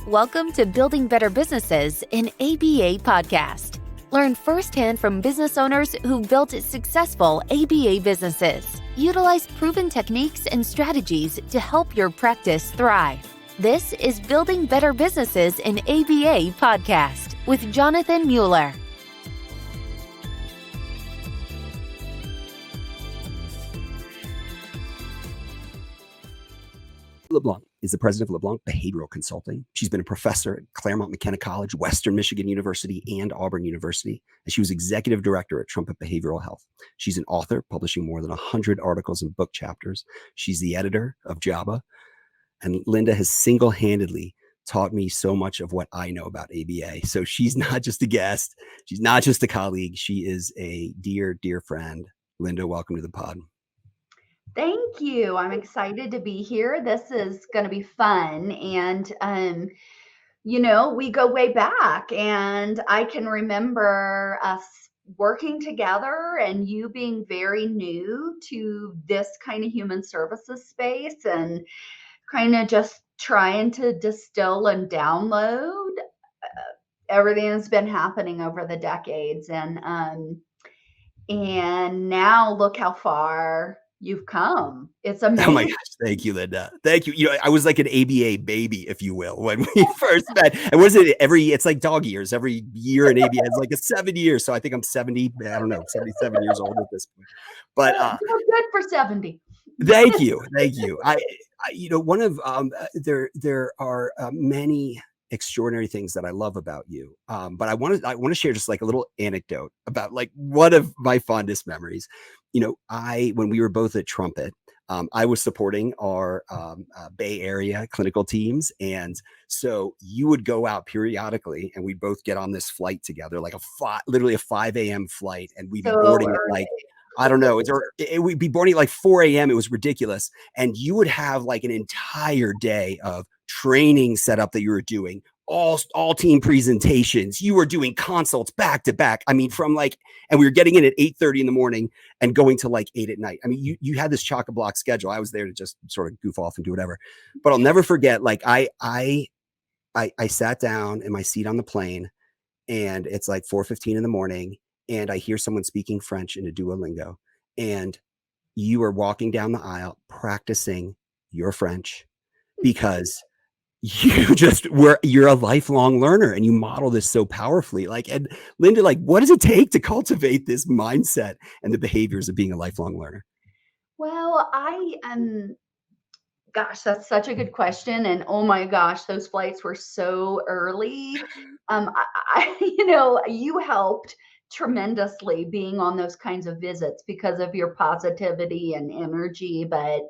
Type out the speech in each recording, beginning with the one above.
Welcome to Building Better Businesses, an ABA podcast. Learn firsthand from business owners who've built successful ABA businesses. Utilize proven techniques and strategies to help your practice thrive. This is Building Better Businesses, an ABA podcast with Jonathan Mueller. LeBlanc is the president of LeBlanc Behavioral Consulting. She's been a professor at Claremont McKenna College, Western Michigan University, and Auburn University. And she was executive director at Trumpet Behavioral Health. She's an author, publishing more than 100 articles and book chapters. She's the editor of JABA. And Linda has single-handedly taught me so much of what I know about ABA. So she's not just a guest. She's not just a colleague. She is a dear, dear friend. Linda, welcome to the pod. Thank you. I'm excited to be here. This is going to be fun. And, we go way back, and I can remember us working together and you being very new to this kind of human services space and kind of just trying to distill and download everything that's been happening over the decades. And now look how far you've come. It's amazing. Oh my gosh. Thank you, Linda. Thank you. I was like an ABA baby, if you will, when we first met. And it's like dog years. Every year in ABA is like a 7 years. So I think I'm 70, I don't know, 77 years old at this point. But you're good for 70. Thank you. Thank you. One of there are many extraordinary things that I love about you. But I want to share just like a little anecdote about like one of my fondest memories. When we were both at Trumpet, I was supporting our Bay Area clinical teams. And so you would go out periodically and we'd both get on this flight together, like literally a 5 a.m. flight. And we'd be boarding at like, I don't know, we'd be boarding at like 4 a.m. It was ridiculous. And you would have like an entire day of training set up that you were doing, all team presentations. You were doing consults back to back. I mean, and we were getting in at 8:30 in the morning and going to like 8 at night. I mean, you had this chock-a-block schedule. I was there to just sort of goof off and do whatever. But I'll never forget, like I sat down in my seat on the plane and it's like 4:15 in the morning and I hear someone speaking French in a Duolingo, and you are walking down the aisle practicing your French because you're a lifelong learner and you model this so powerfully. And Linda, what does it take to cultivate this mindset and the behaviors of being a lifelong learner? Well, gosh, that's such a good question. And oh my gosh, those flights were so early. You helped tremendously being on those kinds of visits because of your positivity and energy. But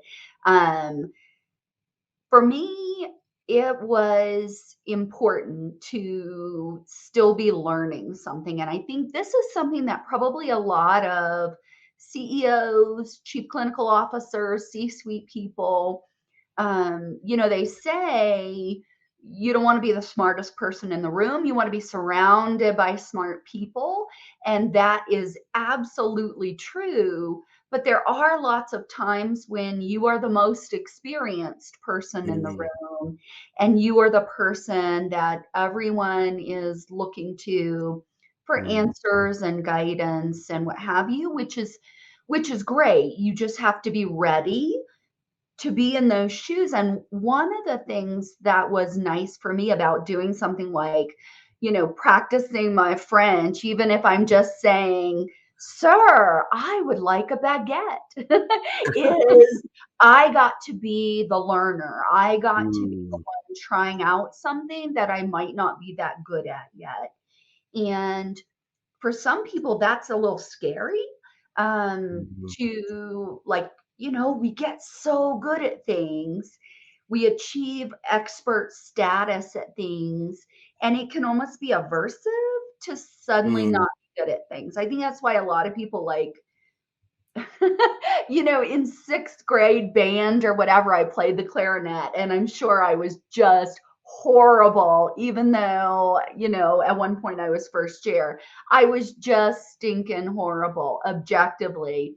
for me, it was important to still be learning something. And I think this is something that probably a lot of CEOs, chief clinical officers, C-suite people, they say you don't want to be the smartest person in the room. You want to be surrounded by smart people. And that is absolutely true. But there are lots of times when you are the most experienced person in the room and you are the person that everyone is looking to for answers and guidance and what have you, which is great. You just have to be ready to be in those shoes. And one of the things that was nice for me about doing something like, practicing my French, even if I'm just saying, "Sir, I would like a baguette," is I got to be the learner. I got to be the one trying out something that I might not be that good at yet. And for some people, that's a little scary to we get so good at things. We achieve expert status at things, and it can almost be aversive to suddenly not be good at things. I think that's why a lot of people in sixth grade band or whatever, I played the clarinet, and I'm sure I was just horrible, even though, at one point I was first chair. I was just stinking horrible, objectively.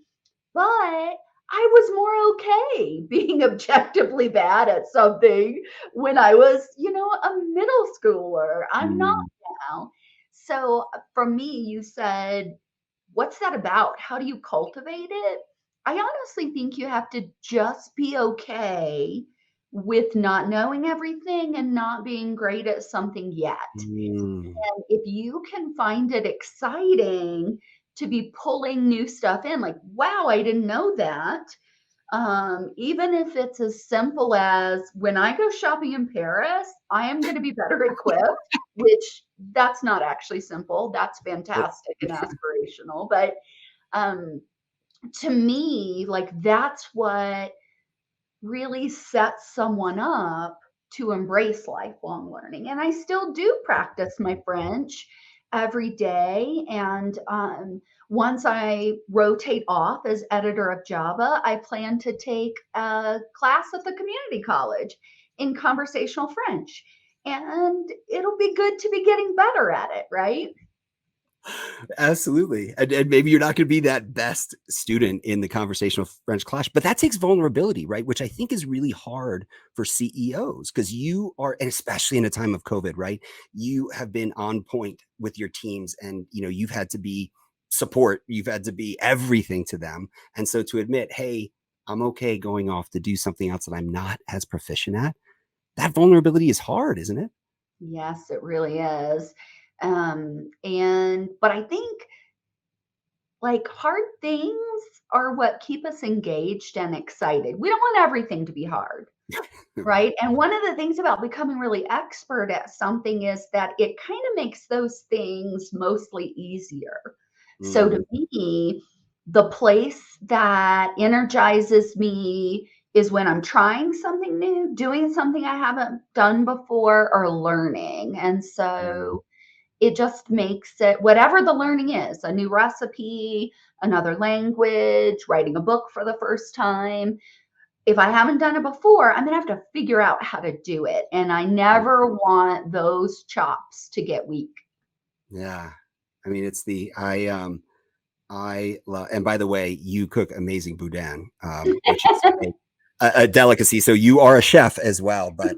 But I was more okay being objectively bad at something when I was, a middle schooler. I'm not Mm, now. So for me, you said, what's that about? How do you cultivate it? I honestly think you have to just be okay with not knowing everything and not being great at something yet. mm. And if you can find it exciting to be pulling new stuff in, like, wow, I didn't know that. Even if it's as simple as when I go shopping in Paris, I am going to be better equipped, which that's not actually simple. That's fantastic and aspirational. But um, to me, like, that's what really sets someone up to embrace lifelong learning. And I still do practice my French every day. And once I rotate off as editor of Java, I plan to take a class at the community college in conversational French. And it'll be good to be getting better at it, right? Absolutely. And maybe you're not going to be that best student in the conversational French class, but that takes vulnerability, right? Which I think is really hard for CEOs because you are, and especially in a time of COVID, right? You have been on point with your teams and, you've had to be support, you've had to be everything to them. And so to admit, hey, I'm okay going off to do something else that I'm not as proficient at, that vulnerability is hard, isn't it? Yes, it really is. But I think like hard things are what keep us engaged and excited. We don't want everything to be hard, Right. right? And one of the things about becoming really expert at something is that it kind of makes those things mostly easier. So to Mm, me, the place that energizes me is when I'm trying something new, doing something I haven't done before, or learning. And yeah. so it just makes it whatever the learning is, a new recipe, another language, writing a book for the first time. If I haven't done it before, I'm going to have to figure out how to do it. And I never want those chops to get weak. Yeah. I mean, I love, and by the way, you cook amazing boudin, which is a delicacy. So you are a chef as well. But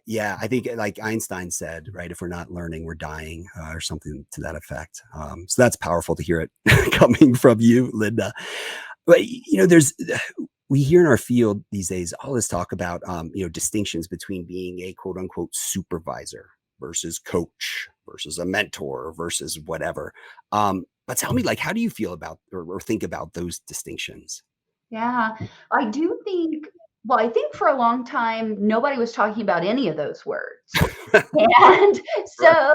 yeah, I think like Einstein said, right? If we're not learning, we're dying, or something to that effect. So that's powerful to hear it coming from you, Linda. But we hear in our field these days all this talk about distinctions between being a quote unquote supervisor versus coach versus a mentor versus whatever. But tell me, like, how do you feel about or think about those distinctions? Yeah, I do think, well, I think for a long time, nobody was talking about any of those words. And Right. so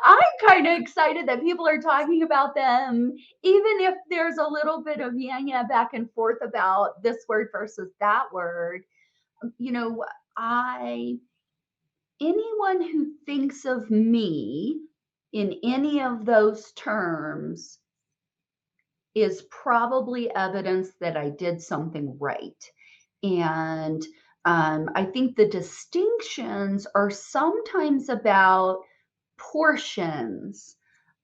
I'm kind of excited that people are talking about them, even if there's a little bit of yeah back and forth about this word versus that word. You know, I anyone who thinks of me in any of those terms is probably evidence that I did something right. And I think the distinctions are sometimes about portions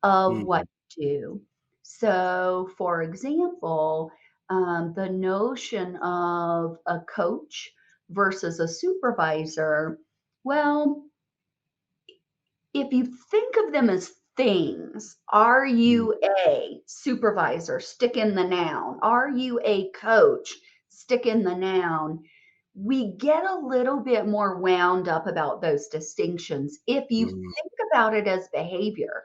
of Mm, what you do. So, for example, the notion of a coach versus a supervisor, well, if you think of them as things, are mm, you a supervisor? Stick in the noun. Are you a coach? Stick in the noun. We get a little bit more wound up about those distinctions. If you mm, think about it as behavior,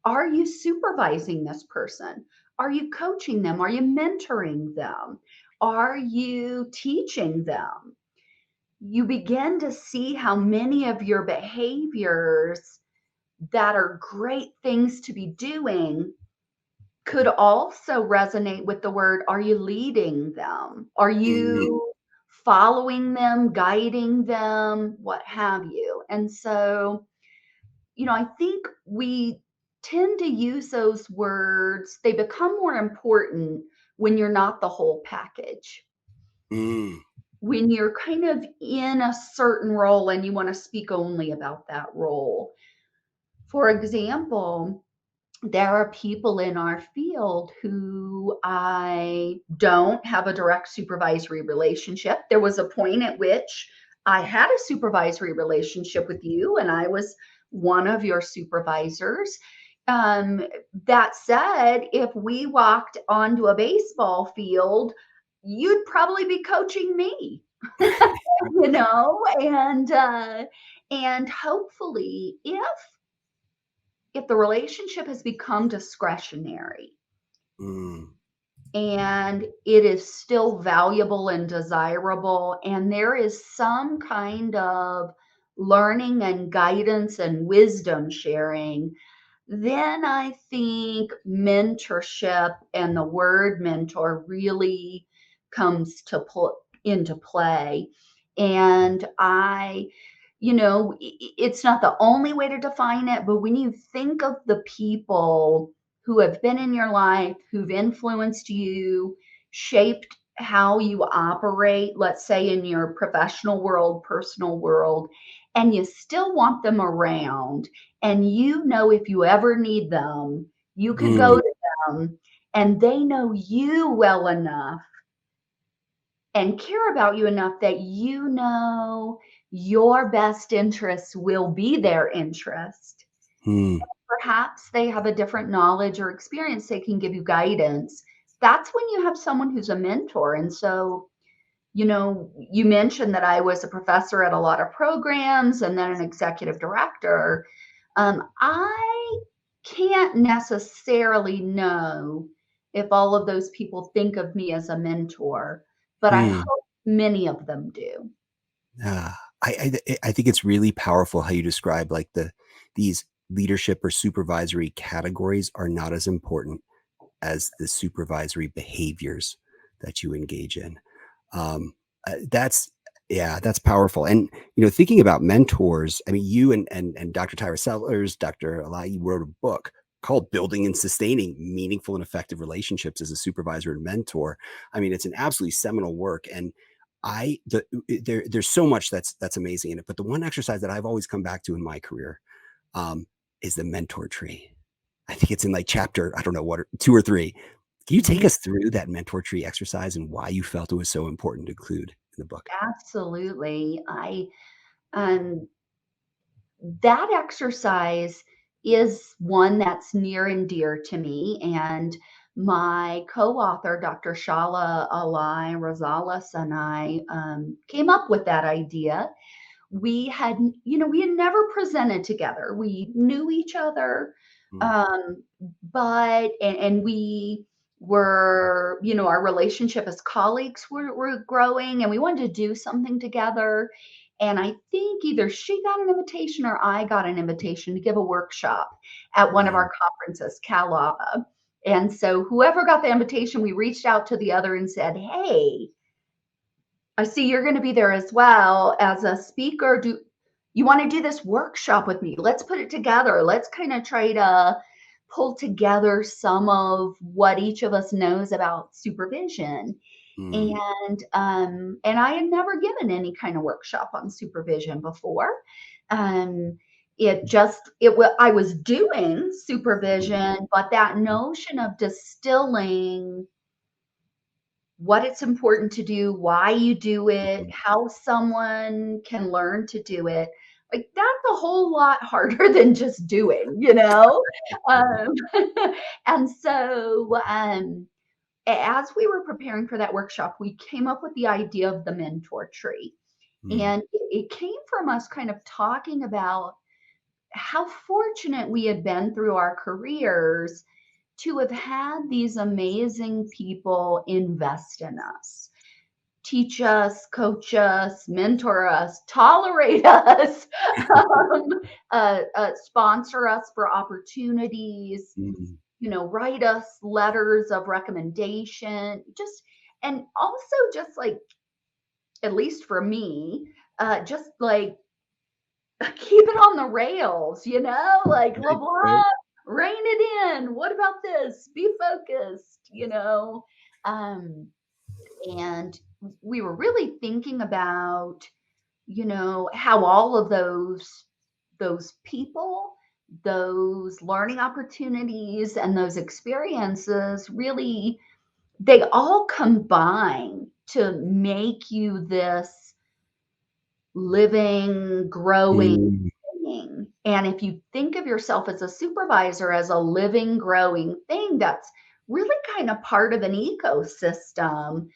are you supervising this person? Are you coaching them? Are you mentoring them? Are you teaching them? You begin to see how many of your behaviors that are great things to be doing could also resonate with the word, are you leading them? Are mm, you following them, guiding them, what have you? And so, I think we tend to use those words, they become more important when you're not the whole package. mm, When you're kind of in a certain role and you want to speak only about that role. For example, there are people in our field who I don't have a direct supervisory relationship. There was a point at which I had a supervisory relationship with you, and I was one of your supervisors. Um, that said, if we walked onto a baseball field, you'd probably be coaching me, you know, and hopefully, if the relationship has become discretionary Mm, and it is still valuable and desirable, and there is some kind of learning and guidance and wisdom sharing, then I think mentorship and the word mentor really comes to put into play. And it's not the only way to define it, but when you think of the people who have been in your life, who've influenced you, shaped how you operate, let's say in your professional world, personal world, and you still want them around, and if you ever need them, you could go mm, to them, and they know you well enough and care about you enough that your best interests will be their interest. mm, Perhaps they have a different knowledge or experience, they can give you guidance. That's when you have someone who's a mentor. And so, you mentioned that I was a professor at a lot of programs and then an executive director. I can't necessarily know if all of those people think of me as a mentor, but I mm. hope many of them do. I think it's really powerful how you describe like these leadership or supervisory categories are not as important as the supervisory behaviors that you engage in. Um, that's yeah, that's powerful. And thinking about mentors, I mean, you and Dr. Tyra Sellers, Dr. Alai wrote a book called "Building and Sustaining Meaningful and Effective Relationships as a Supervisor and Mentor." I mean, it's an absolutely seminal work, and there's so much that's amazing in it. But the one exercise that I've always come back to in my career um, is the mentor tree. I think it's in like chapter, I don't know what, 2 or 3. Can you take Yeah, us through that mentor tree exercise and why you felt it was so important to include in the book? absolutely. Um, that exercise is one that's near and dear to me. And my co-author, Dr. Shala Alai Rosales, and I came up with that idea. We had never presented together. We knew each other, Mm, um, and we were, our relationship as colleagues were growing, and we wanted to do something together. And I think either she got an invitation or I got an invitation to give a workshop at one of mm, our conferences, CalAva. And so whoever got the invitation, we reached out to the other and said, "Hey, I see you're going to be there as well as a speaker. Do you want to do this workshop with me? Let's put it together. Let's kind of try to pull together some of what each of us knows about supervision." mm, And I had never given any kind of workshop on supervision before. Um, I was doing mm, supervision, but that notion of distilling what it's important to do, why you do it, mm, how someone can learn to do it. Like that's a whole lot harder than just doing. Um, and so, as we were preparing for that workshop, we came up with the idea of the mentor tree. mm, And it came from us kind of talking about how fortunate we had been through our careers to have had these amazing people invest in us, teach us, coach us, mentor us, tolerate us, sponsor us for opportunities, mm, write us letters of recommendation, and also just like, at least for me, just like keep it on the rails, like right, right. LeBlanc, rein it in. What about this? Be focused. Um, and we were really thinking about, how all of those people those learning opportunities and those experiences really, they all combine to make you this living, growing Mm, thing. And if you think of yourself as a supervisor, as a living, growing thing that's really kind of part of an ecosystem,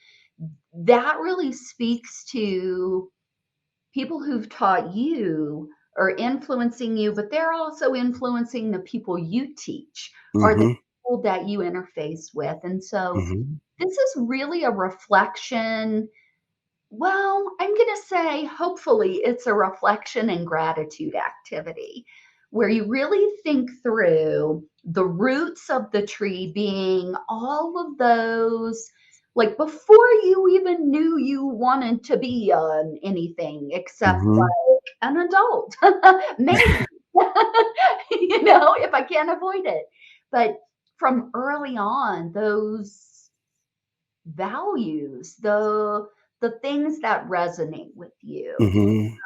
that really speaks to people who've taught you or influencing you, but they're also influencing the people you teach or the mhm, people that you interface with. And so mhm, this is really a reflection. Well, I'm going to say, hopefully, it's a reflection and gratitude activity where you really think through the roots of the tree being all of those, like before you even knew you wanted to be on anything except mhm, like an adult, maybe, if I can't avoid it. But from early on, those values, the things that resonate with you. mhm,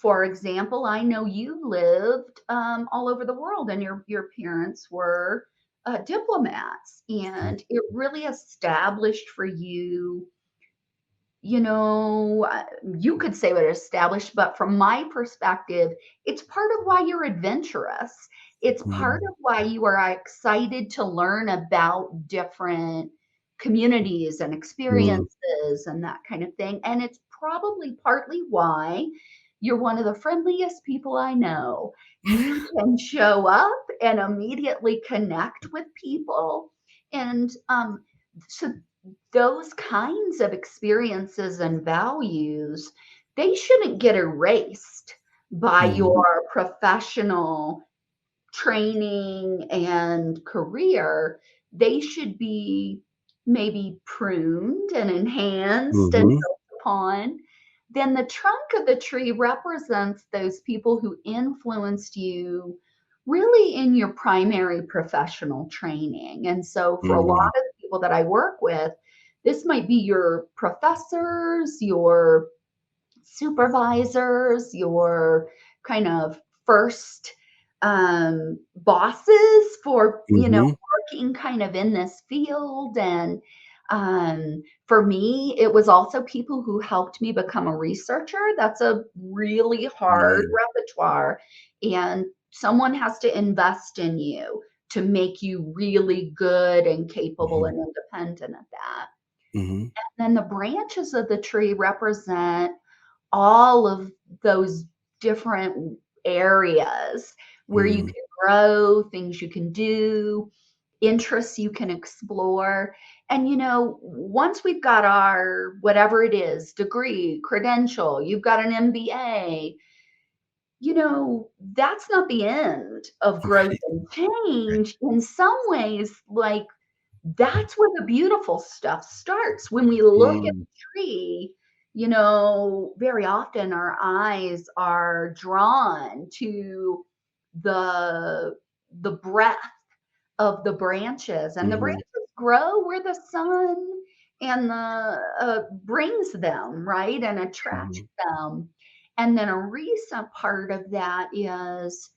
For example, I know you lived all over the world, and your parents were diplomats, and it really established for you. You could say what it established, but from my perspective, it's part of why you're adventurous. It's part mhm, of why you are excited to learn about different communities and mm, experiences and that kind of thing. And it's probably partly why you're one of the friendliest people I know. You can show up and immediately connect with people. And so those kinds of experiences and values, they shouldn't get erased by mhm, your professional training and career. They should be maybe pruned and enhanced and mhm, built upon. Then the trunk of the tree represents those people who influenced you really in your primary professional training. And so for a lot mhm, of people that I work with, this might be your professors, your supervisors, your kind of first bosses for, mhm, working kind of in this field. And for me, it was also people who helped me become a researcher. That's a really hard mm, repertoire. And someone has to invest in you to make you really good and capable mhm, and independent at that. mhm, Then the branches of the tree represent all of those different areas where you mm, can grow, things you can do, interests you can explore. And, once we've got our whatever it is, degree, credential, you've got an MBA, that's not the end of growth right, and right, change. In some ways, like that's where the beautiful stuff starts. When we look at mm, the tree, very often our eyes are drawn to the the breadth of the branches, and the mhm, branches grow where the sun and the brings them, right, and attracts mhm, them. And then a recent part of that is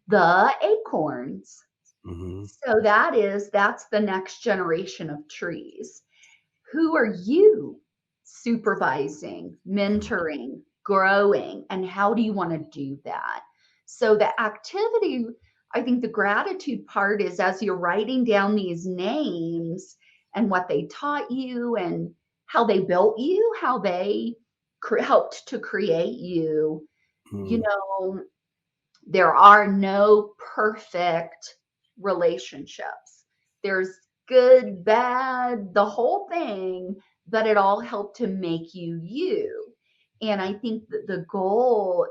the acorns. mhm, So that's the next generation of trees. Who are you supervising, mentoring, growing, and how do you want to do that? So the activity, I think the gratitude part is as you're writing down these names and what they taught you and how they built you, how they helped to create you, you mm, know, there are no perfect relationships. There's good, bad, the whole thing, but it all helped to make you you. And I think that the goal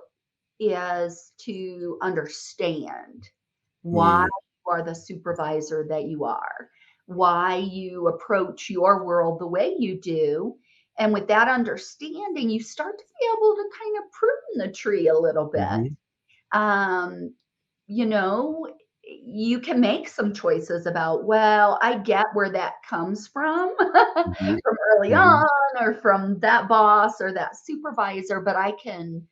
is to understand why mm, you are the supervisor that you are, why you approach your world the way you do. And with that understanding, you start to be able to kind of prune the tree a little bit. mhm, um, you know, you can make some choices about, well, I get where that comes from mhm, from early mhm, on or from that boss or that supervisor, but I can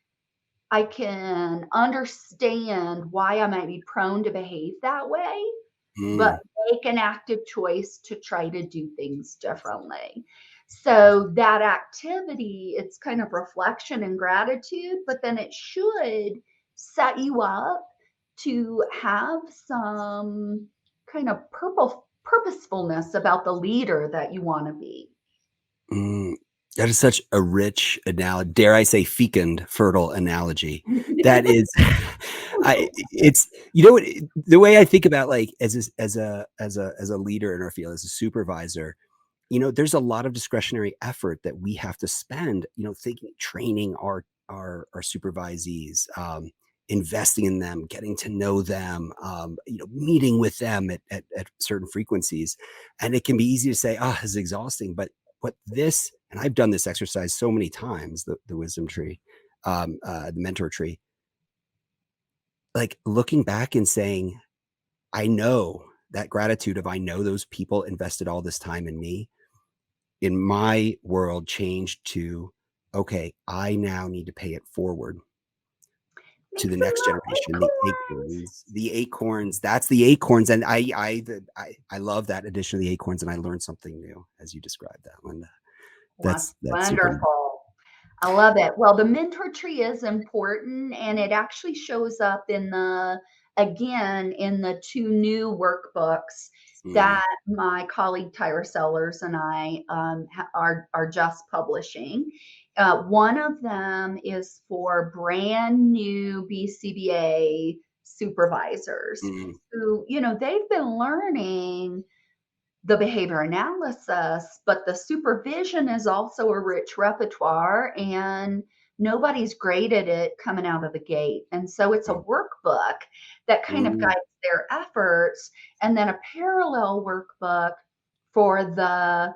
I can understand why I might be prone to behave that way, but Mm, make an active choice to try to do things differently. So that activity, it's kind of reflection and gratitude, but then it should set you up to have some kind of purposefulness about the leader that you want to be. mm. That is such a rich analogy. Dare I say fecund, fertile analogy. That is it's what, the way I think about, like, as a leader in our field, as a supervisor, there's a lot of discretionary effort that we have to spend, thinking, training our supervisees, investing in them, getting to know them, meeting with them at certain frequencies. And it can be easy to say, "Ah, it's exhausting." But what this, and I've done this exercise so many times, the wisdom tree, the mentor tree, like looking back and saying, I know that gratitude of, I know those people invested all this time in me, in my world, changed to, okay, I now need to pay it forward to Make the some next more generation, acorns. the acorns, that's the acorns. And I love that addition of the acorns, and I learned something new as you described that, Linda. That's That's super. wonderful. I love it. Well, the mentor tree is important, and it actually shows up in again, in the two new workbooks Mm, that my colleague Tyra Sellers and I are just publishing. One of them is for brand new BCBA supervisors mm, who, they've been learning the behavior analysis, but the supervision is also a rich repertoire, and nobody's great at it coming out of the gate. And so it's a mm, workbook that kind of mm, guides their efforts, and then a parallel workbook for the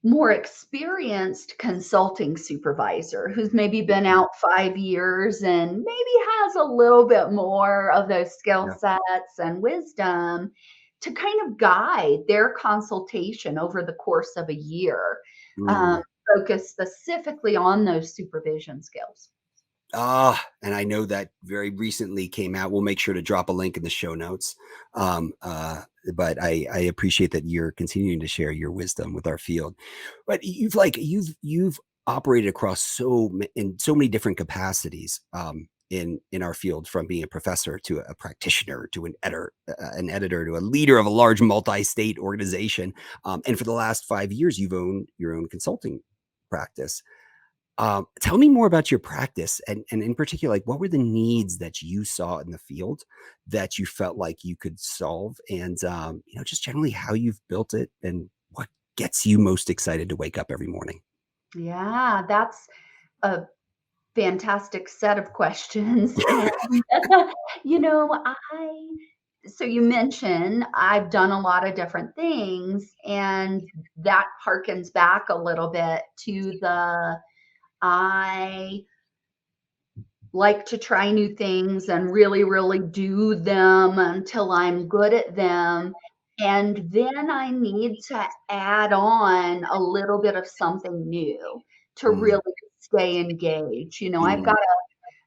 more experienced consulting supervisor who's maybe been mm, out 5 years and maybe has a little bit more of those skill yeah. sets and wisdom to kind of guide their consultation over the course of a year, um, Mm. focus specifically on those supervision skills. And I know that very recently came out. We'll make sure to drop a link in the show notes. Um, uh, but I appreciate that you're continuing to share your wisdom with our field. But you've operated across in so many different capacities, in our field, from being a professor to a practitioner to an editor to a leader of a large multi-state organization. And for the last 5 years, you've owned your own consulting practice. Tell me more about your practice, and in particular, like, what were the needs that you saw in the field that you felt like you could solve, and just generally how you've built it, and what gets you most excited to wake up every morning. Yeah, that's a fantastic set of questions. And, I so you mentioned I've done a lot of different things, and that harkens back a little bit to I like to try new things and really, really do them until I'm good at them. And then I need to add on a little bit of something new to Mm, really stay engaged. I've got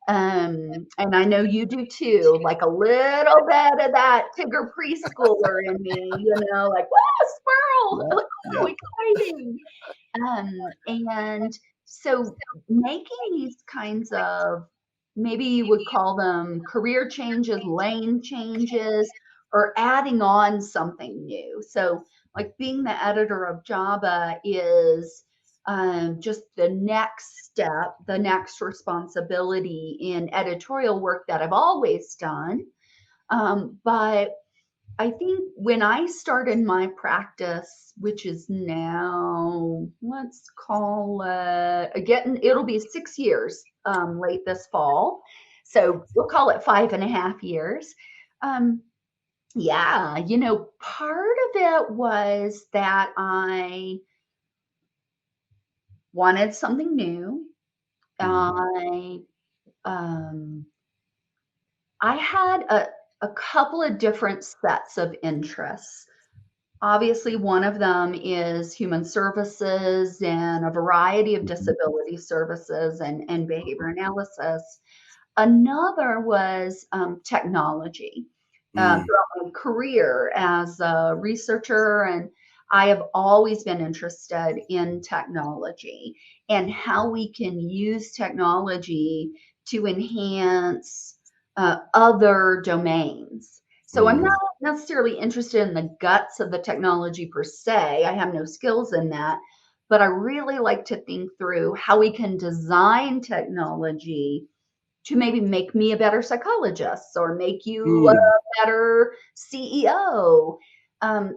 mm, and I know you do too, like a little bit of that Tigger preschooler in me, like, "Wow, squirrel!" yeah, Like, yeah. "Oh, exciting." And so making these kinds of, maybe you would call them career changes, lane changes, or adding on something new. So, like being the editor of Java is just the next step, the next responsibility in editorial work that I've always done. But I think when I started my practice, which is now, let's call it, getting, it'll be 6 years late this fall. So we'll call it 5.5 years. Um, yeah, part of it was that I wanted something new. Mhm, I um, I had a couple of different sets of interests. Obviously, one of them is human services and a variety of mhm, disability services and behavior analysis. Another was technology. Mm, Throughout my career as a researcher, and I have always been interested in technology and how we can use technology to enhance other domains. So I'm not mm, necessarily interested in the guts of the technology per se. I have no skills in that, but I really like to think through how we can design technology to maybe make me a better psychologist or make you a mm, better CEO.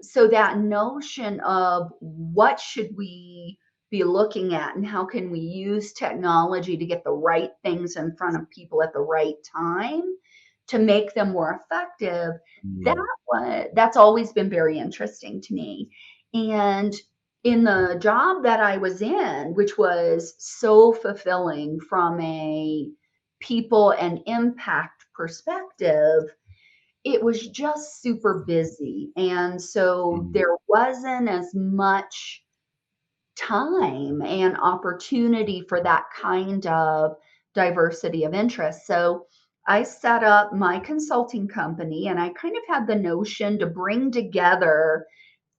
So that notion of what should we be looking at and how can we use technology to get the right things in front of people at the right time to make them more effective, mm, that's always been very interesting to me. And in the job that I was in, which was so fulfilling from a people and impact perspective, it was just super busy. And so mm, there wasn't as much time and opportunity for that kind of diversity of interest. So I set up my consulting company and I kind of had the notion to bring together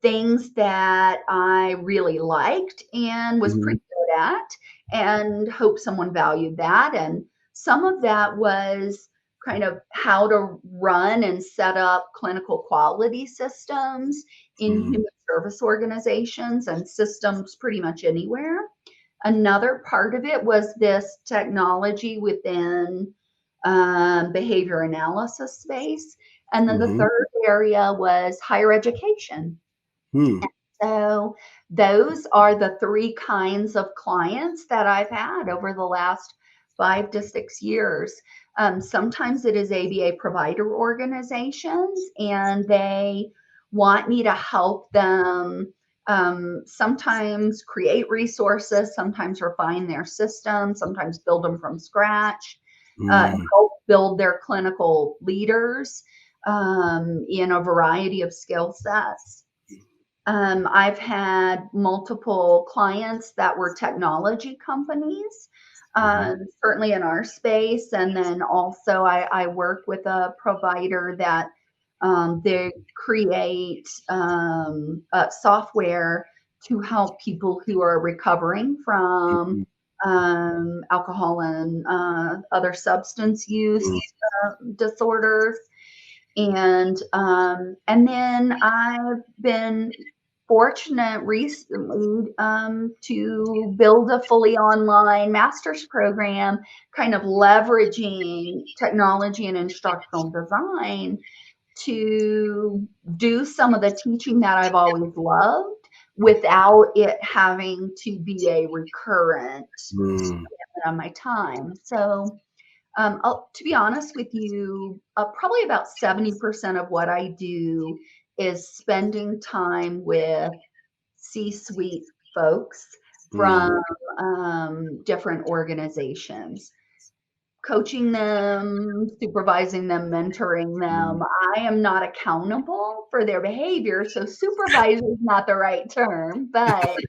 things that I really liked and was mhm, pretty good at and hope someone valued that. And some of that was kind of how to run and set up clinical quality systems in mm, human service organizations and systems pretty much anywhere. Another part of it was this technology within behavior analysis space. And then the mhm, third area was higher education. mm, So those are the three kinds of clients that I've had over the last 5 to 6 years. Sometimes it is ABA provider organizations, and they want me to help them sometimes create resources, sometimes refine their system, sometimes build them from scratch, mm, help build their clinical leaders in a variety of skill sets. I've had multiple clients that were technology companies, mhm, certainly in our space. And then also, I work with a provider that they create software to help people who are recovering from mhm, alcohol and other substance use mm, disorders. And then I've been fortunate recently to build a fully online master's program, kind of leveraging technology and instructional design to do some of the teaching that I've always loved without it having to be a recurrent mm, spend on my time. So to be honest with you, probably about 70% of what I do is spending time with C-suite folks from mm, different organizations, coaching them, supervising them, mentoring them. mm, I am not accountable for their behavior, so supervisor is not the right term, but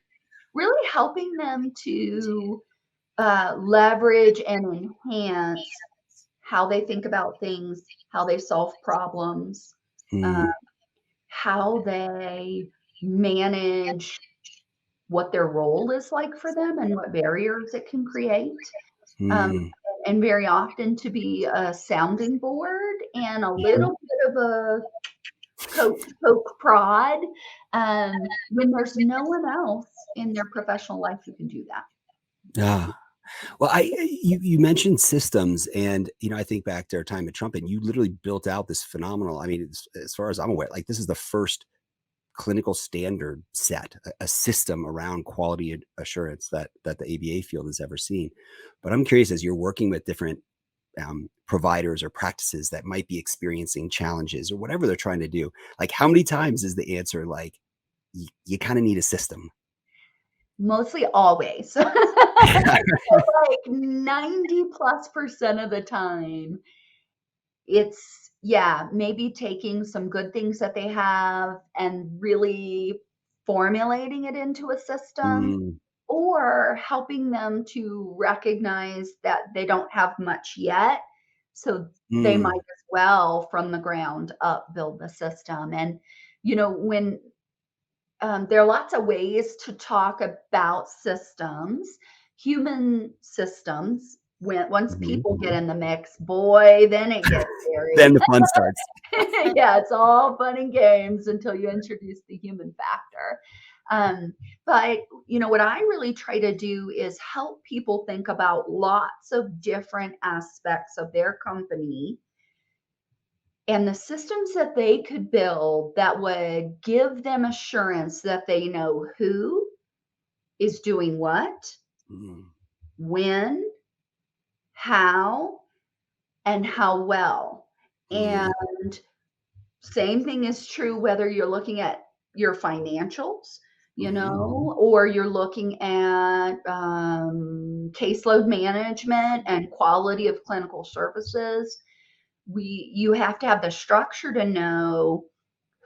really helping them to leverage and enhance how they think about things, how they solve problems, uh, mm, how they manage what their role is like for them and what barriers it can create. Um, mm, and very often to be a sounding board and a mhm. little bit of a poke prod when there's no one else in their professional life who can do that. Yeah. Well, you mentioned systems, and I think back to our time at Trumpet. You literally built out this phenomenal. I mean, as far as I'm aware, like this is the first clinical standard set, a system around quality assurance that the ABA field has ever seen. But I'm curious, as you're working with different providers or practices that might be experiencing challenges or whatever they're trying to do, like how many times is the answer like you kind of need a system? Mostly always. Like 90 plus percent of the time, it's, yeah, maybe taking some good things that they have and really formulating it into a system, Mm, or helping them to recognize that they don't have much yet So they might Mm, as well, from the ground up, build the system. And, when there are lots of ways to talk about systems, human systems. When once mhm. people get in the mix, boy, then it gets Then scary. the fun starts. Yeah, it's all fun and games until you introduce the human factor. But what I really try to do is help people think about lots of different aspects of their company and the systems that they could build that would give them assurance that they know who is doing what, Mm, when, how, and how well. mm, And same thing is true whether you're looking at your financials, mhm, or you're looking at caseload management and quality of clinical services. You have to have the structure to know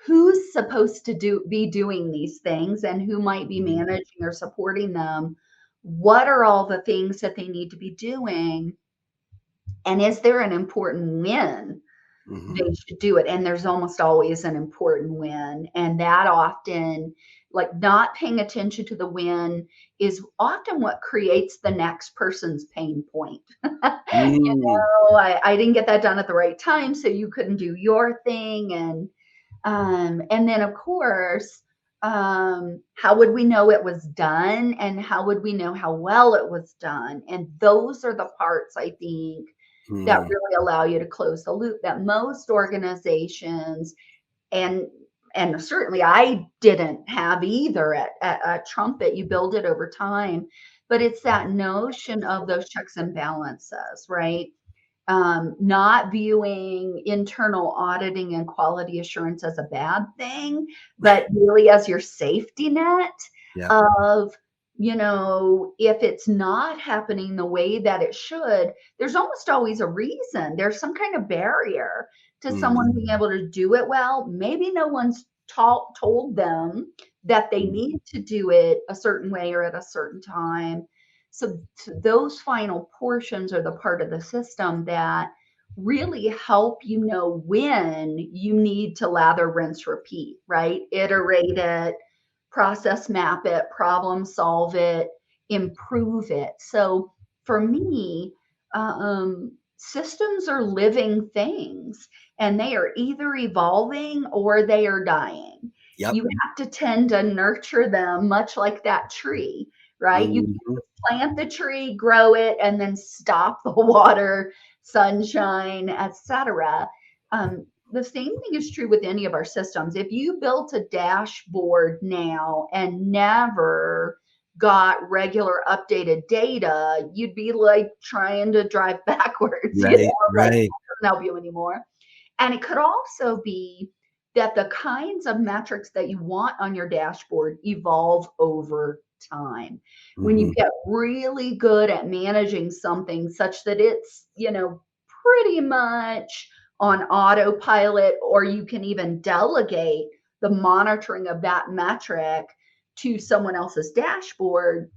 who's supposed to be doing these things and who might be mhm, managing or supporting them. What are all the things that they need to be doing? And is there an important win mhm. they should do it? And there's almost always an important win. And that often, like not paying attention to the win, is often what creates the next person's pain point. Mm, I didn't get that done at the right time, so you couldn't do your thing. And then, of course, how would we know it was done? And how would we know how well it was done? And those are the parts I think that mm. really allow you to close the loop that most organizations and certainly I didn't have either at Trumpet. You build it over time, but it's that notion of those checks and balances, right? Not viewing internal auditing and quality assurance as a bad thing, but really as your safety net Yep. of, if it's not happening the way that it should, there's almost always a reason. There's some kind of barrier to someone Mhm, being able to do it well. Maybe no one's told them that they mm, need to do it a certain way or at a certain time. So those final portions are the part of the system that really help you know when you need to lather, rinse, repeat, right? Iterate it, process map it, problem solve it, improve it. So for me, systems are living things and they are either evolving or they are dying. yep. You have to tend to nurture them much like that tree, right? You Mhm, plant the tree, grow it, and then stop the water, sunshine, etc. The same thing is true with any of our systems. If you built a dashboard now and never got regular updated data, you'd be like trying to drive backwards, right, like right. it doesn't help you anymore. And it could also be that the kinds of metrics that you want on your dashboard evolve over time. When you Mhm, get really good at managing something such that it's, pretty much on autopilot, or you can even delegate the monitoring of that metric to someone else's dashboard,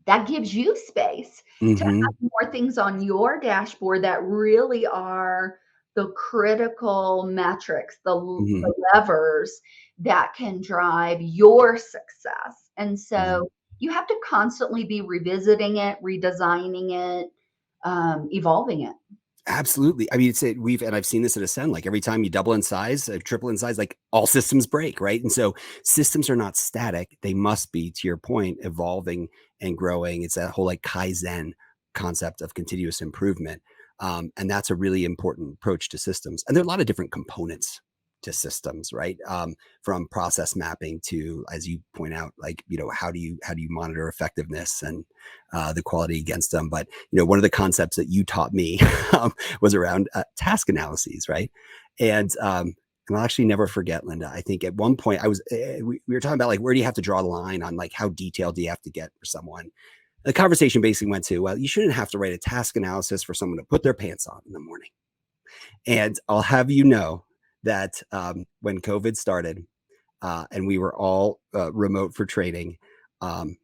that gives you space to mhm, have more things on your dashboard that really are the critical metrics, mhm, the levers that can drive your success. And mhm. so you have to constantly be revisiting it, redesigning it, evolving it. Absolutely. I mean, and I've seen this at Ascend, like every time you double in size, triple in size, like all systems break, right? And so systems are not static. They must be, to your point, evolving and growing. It's that whole like Kaizen concept of continuous improvement. And that's a really important approach to systems. And there are a lot of different components to systems, right? From process mapping to, as you point out, like, how do you monitor effectiveness and the quality against them? But one of the concepts that you taught me was around task analyses, right? And I'll actually never forget, Linda. I think at one point we were talking about like where do you have to draw the line on like how detailed do you have to get for someone. The conversation basically went to, well, you shouldn't have to write a task analysis for someone to put their pants on in the morning. And I'll have you know that when COVID started and we were all remote for training, um,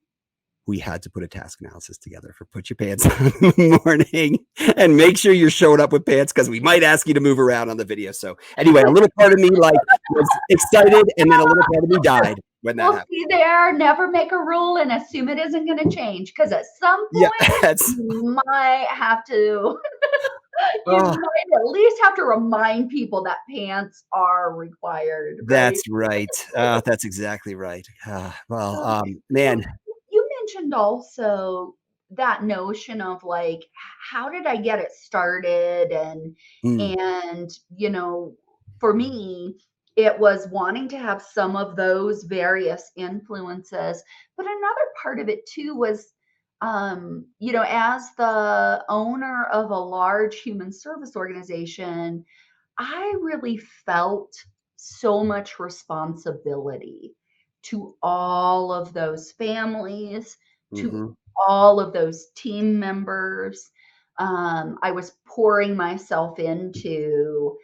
we had to put a task analysis together for put your pants on in the morning and make sure you're showing up with pants because we might ask you to move around on the video. So anyway, a little part of me like was excited, and then a little part of me died when that Well, happened. see there, never make a rule and assume it isn't going to change because at some Yeah, point that's you might have to, you oh, might at least have to remind people that pants are required, right? that's right. That's exactly right. Well, So, so man. you mentioned also that notion of like, how did I get it started? Mm, And, for me, it was wanting to have some of those various influences. But another part of it too was, as the owner of a large human service organization, I really felt so much responsibility to all of those families, to mhm, all of those team members. I was pouring myself into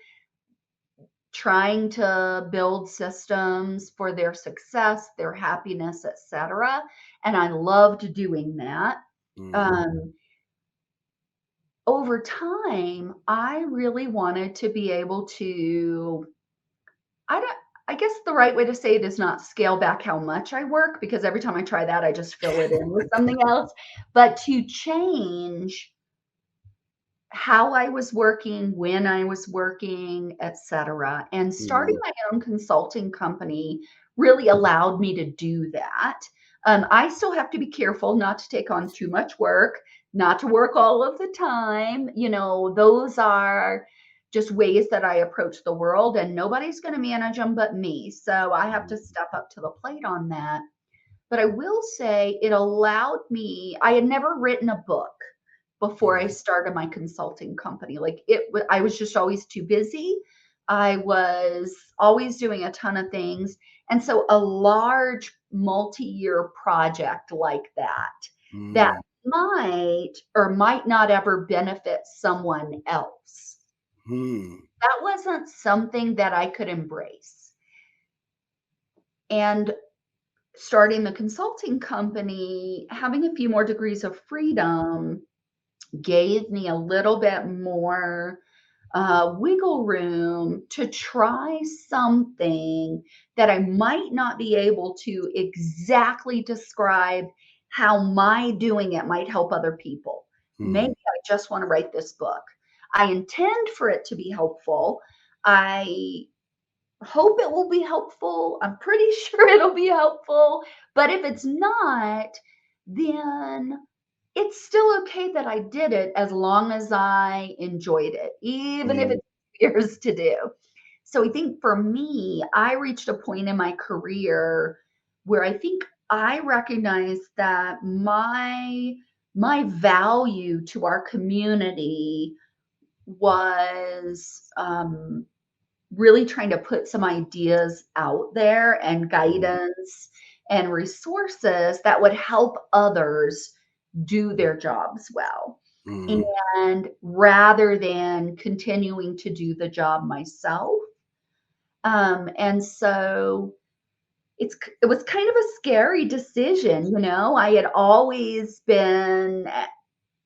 trying to build systems for their success, their happiness, etc. And I loved doing that. mhm, Um, Over time, I really wanted to be able to I don't I guess the right way to say it is not scale back how much I work, because every time I try that, I just fill it in with something else, but to change how I was working, when I was working, etc. And starting mhm, my own consulting company really allowed me to do that. I still have to be careful not to take on too much work, not to work all of the time. Those are just ways that I approach the world, and nobody's going to manage them but me. So I have to mhm, step up to the plate on that. But I will say it allowed me, I had never written a book before I mhm, started my consulting company. Like I was just always too busy. I was always doing a ton of things. And so a large multi-year project like that mm, might or might not ever benefit someone else, hmm, that wasn't something that I could embrace. And starting the consulting company, having a few more degrees of freedom gave me a little bit more wiggle room to try something that I might not be able to exactly describe how my doing it might help other people. Maybe mm, I just want to write this book. I intend for it to be helpful. I hope it will be helpful. I'm pretty sure it'll be helpful. But if it's not, then it's still okay that I did it as long as I enjoyed it, even if mm, it appears to do. So I think for me, I reached a point in my career where I think I recognized that my value to our community was really trying to put some ideas out there and mm, guidance and resources that would help others do their jobs well. mm, And rather than continuing to do the job myself. And so it was kind of a scary decision. I had always been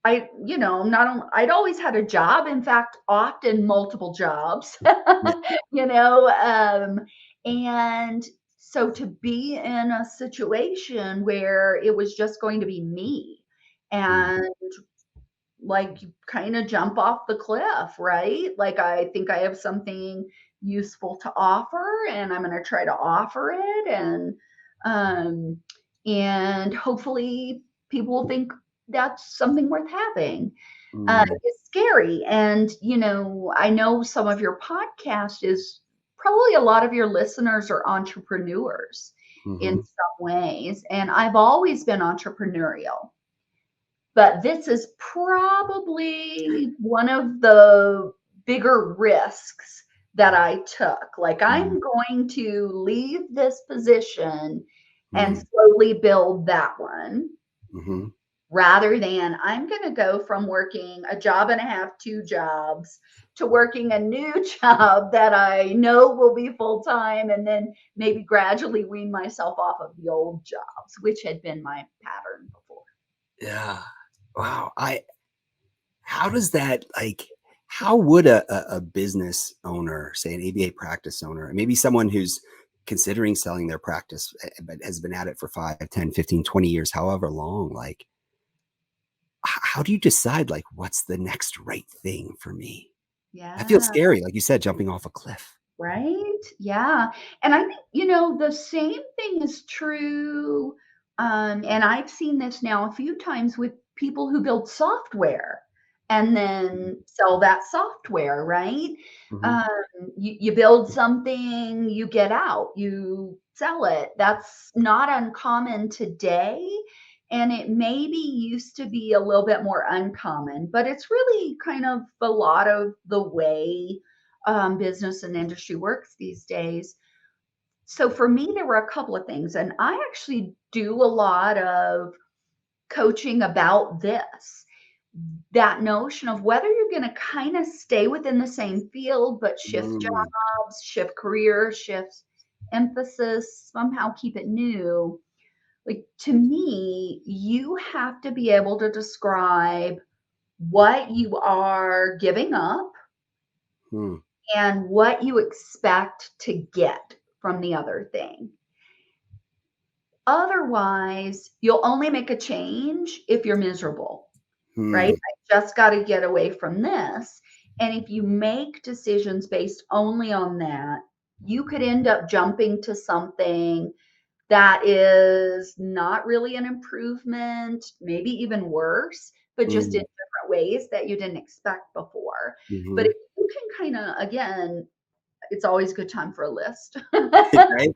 not only I'd always had a job, in fact, often multiple jobs, yeah, you know, um, and so to be in a situation where it was just going to be me mm, and like you kind of jump off the cliff, right? Like I think I have something useful to offer and I'm going to try to offer it um and hopefully people will think that's something worth having. mm, It's scary. And, I know some of your podcast is probably a lot of your listeners are entrepreneurs in mhm, some ways. And I've always been entrepreneurial, but this is probably one of the bigger risks that I took. Like, mm, I'm going to leave this position and mm, slowly build that one mhm, rather than I'm going to go from working a job and a half, two jobs, to working a new job that I know will be full time, and then maybe gradually wean myself off of the old jobs, which had been my pattern Yeah. Wow. How does that like, how would a business owner, say an ABA practice owner, maybe someone who's considering selling their practice, but has been at it for 5, 10, 15, 20 years, however long, like, how do you decide like what's the next right thing for me? That feels Yeah. scary, like you said, jumping off a cliff. Right? Yeah. And I think, the same thing is true. And I've seen this now a few times with people who build software and then sell that software, right? Mhm. Um, you build something, you get out, you sell it. That's not uncommon today. And it maybe used to be a little bit more uncommon, but it's really kind of a lot of the way business and industry works these days. So for me, there were a couple of things, and I actually do a lot of coaching about this. That notion of whether you're going to kind of stay within the same field, but shift Mm, jobs, shift careers, shift emphasis, somehow keep it new. Like to me, you have to be able to describe what you are giving up mm, and what you expect to get from the other thing. Otherwise, you'll only make a change if you're miserable, right? mm, I just got to get away from this. And if you make decisions based only on that, you could end up jumping to something that is not really an improvement, maybe even worse, but just in mm, different ways that you didn't expect before. But mhm. if you can kind of, again, it's always a good time for a list. Right?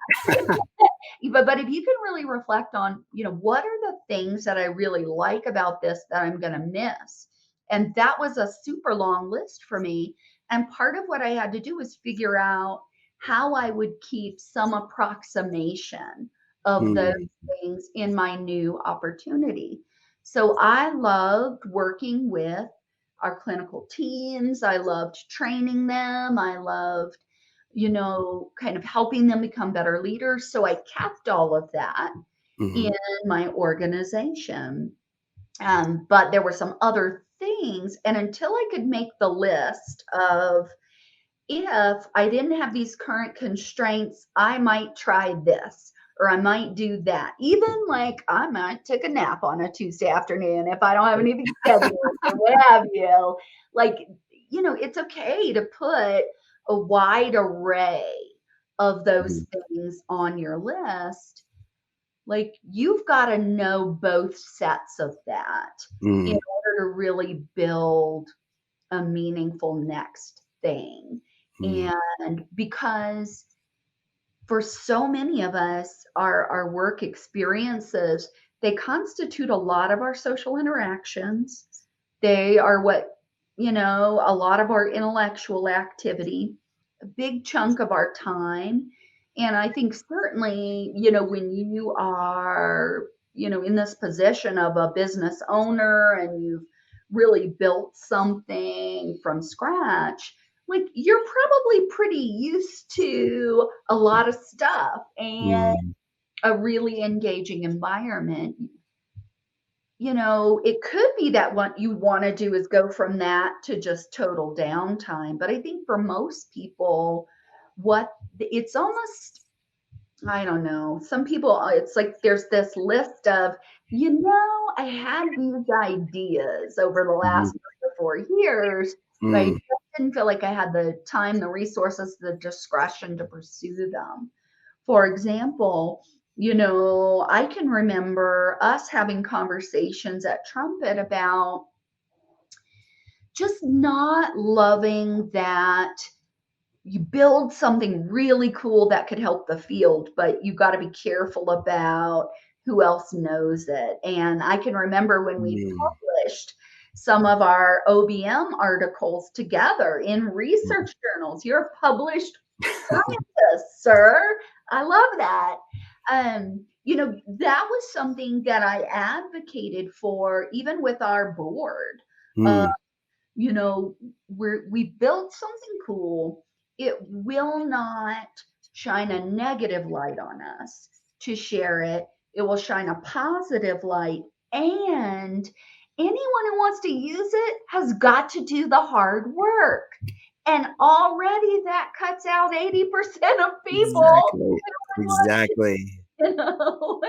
But if you can really reflect on, what are the things that I really like about this that I'm going to miss? And that was a super long list for me. And part of what I had to do was figure out how I would keep some approximation of those Mm, things in my new opportunity. So I loved working with our clinical teams. I loved training them. I loved kind of helping them become better leaders. So I kept all of that in mhm, my organization. But there were some other things. And until I could make the list of if I didn't have these current constraints, I might try this or I might do that. Even like I might take a nap on a Tuesday afternoon if I don't have anything scheduled or what have you. Like, it's okay to put a wide array of those mhm, things on your list. Like, you've got to know both sets of that in mm, order to really build a meaningful next thing. mm, And because for so many of us, our work experiences, they constitute a lot of our social interactions. They are a lot of our intellectual activity, a big chunk of our time. And I think certainly, when you are, in this position of a business owner and you've really built something from scratch, like you're probably pretty used to a lot of stuff and mm, a really engaging environment. It could be that what you want to do is go from that to just total downtime. But I think for most people, what it's almost, I don't know, some people, it's like there's this list of, I had these ideas over the mhm, last 3 or 4 years, but I mm, just didn't feel like I had the time, the resources, the discretion to pursue them. For example, I can remember us having conversations at Trumpet about just not loving that you build something really cool that could help the field, but you got to be careful about who else knows it. And I can remember when we mm, published some of our OBM articles together in mhm. research journals. You're a published scientist, sir. I love that. That was something that I advocated for even with our board. Uh, Mm, you know, we built something cool. It will not shine a negative light on us to share it. It will shine a positive light And anyone who wants to use it has got to do the hard work. And already that cuts out 80% of people. Exactly. Exactly. You know,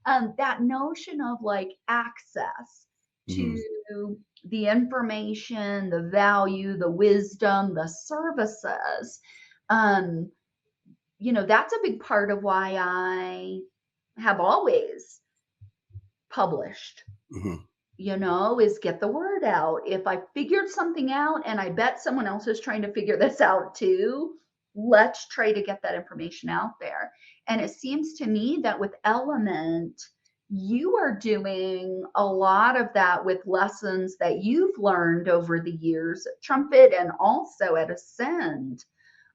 that notion of like access Mhm. to the information, the value, the wisdom, the services, um, that's a big part of why I have always published, Mhm. is get the word out. If I figured something out and I bet someone else is trying to figure this out too, let's try to get that information out there. And it seems to me that with Element, you are doing a lot of that with lessons that you've learned over the years at Trumpet and also at Ascend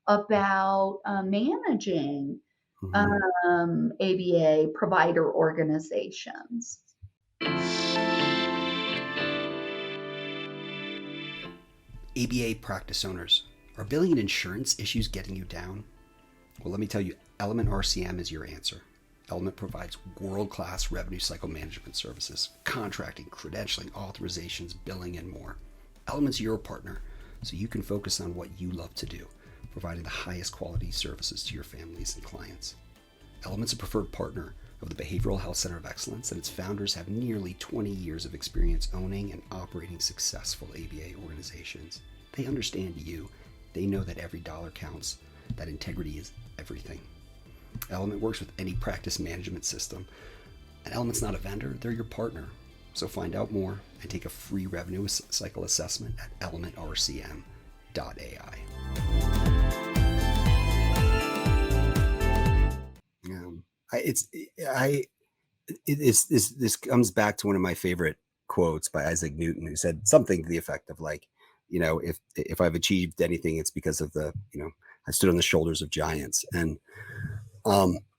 about managing Mhm. ABA provider organizations. ABA practice owners, are billing and insurance issues getting you down? Well, let me tell you, Element RCM is your answer. Element provides world-class revenue cycle management services, contracting, credentialing, authorizations, billing, and more. Element's your partner, so you can focus on what you love to do, providing the highest quality services to your families and clients. Element's a preferred partner of the Behavioral Health Center of Excellence, and its founders have nearly 20 years of experience owning and operating successful ABA organizations. They understand you. They know that every dollar counts, that integrity is everything. Element works with any practice management system. And Element's not a vendor, they're your partner. So find out more and take a free revenue cycle assessment at elementrcm.ai. Um, I, it's I it is this comes back to one of my favorite quotes by Isaac Newton, who said something to the effect of like, if I've achieved anything, it's because of I stood on the shoulders of giants. And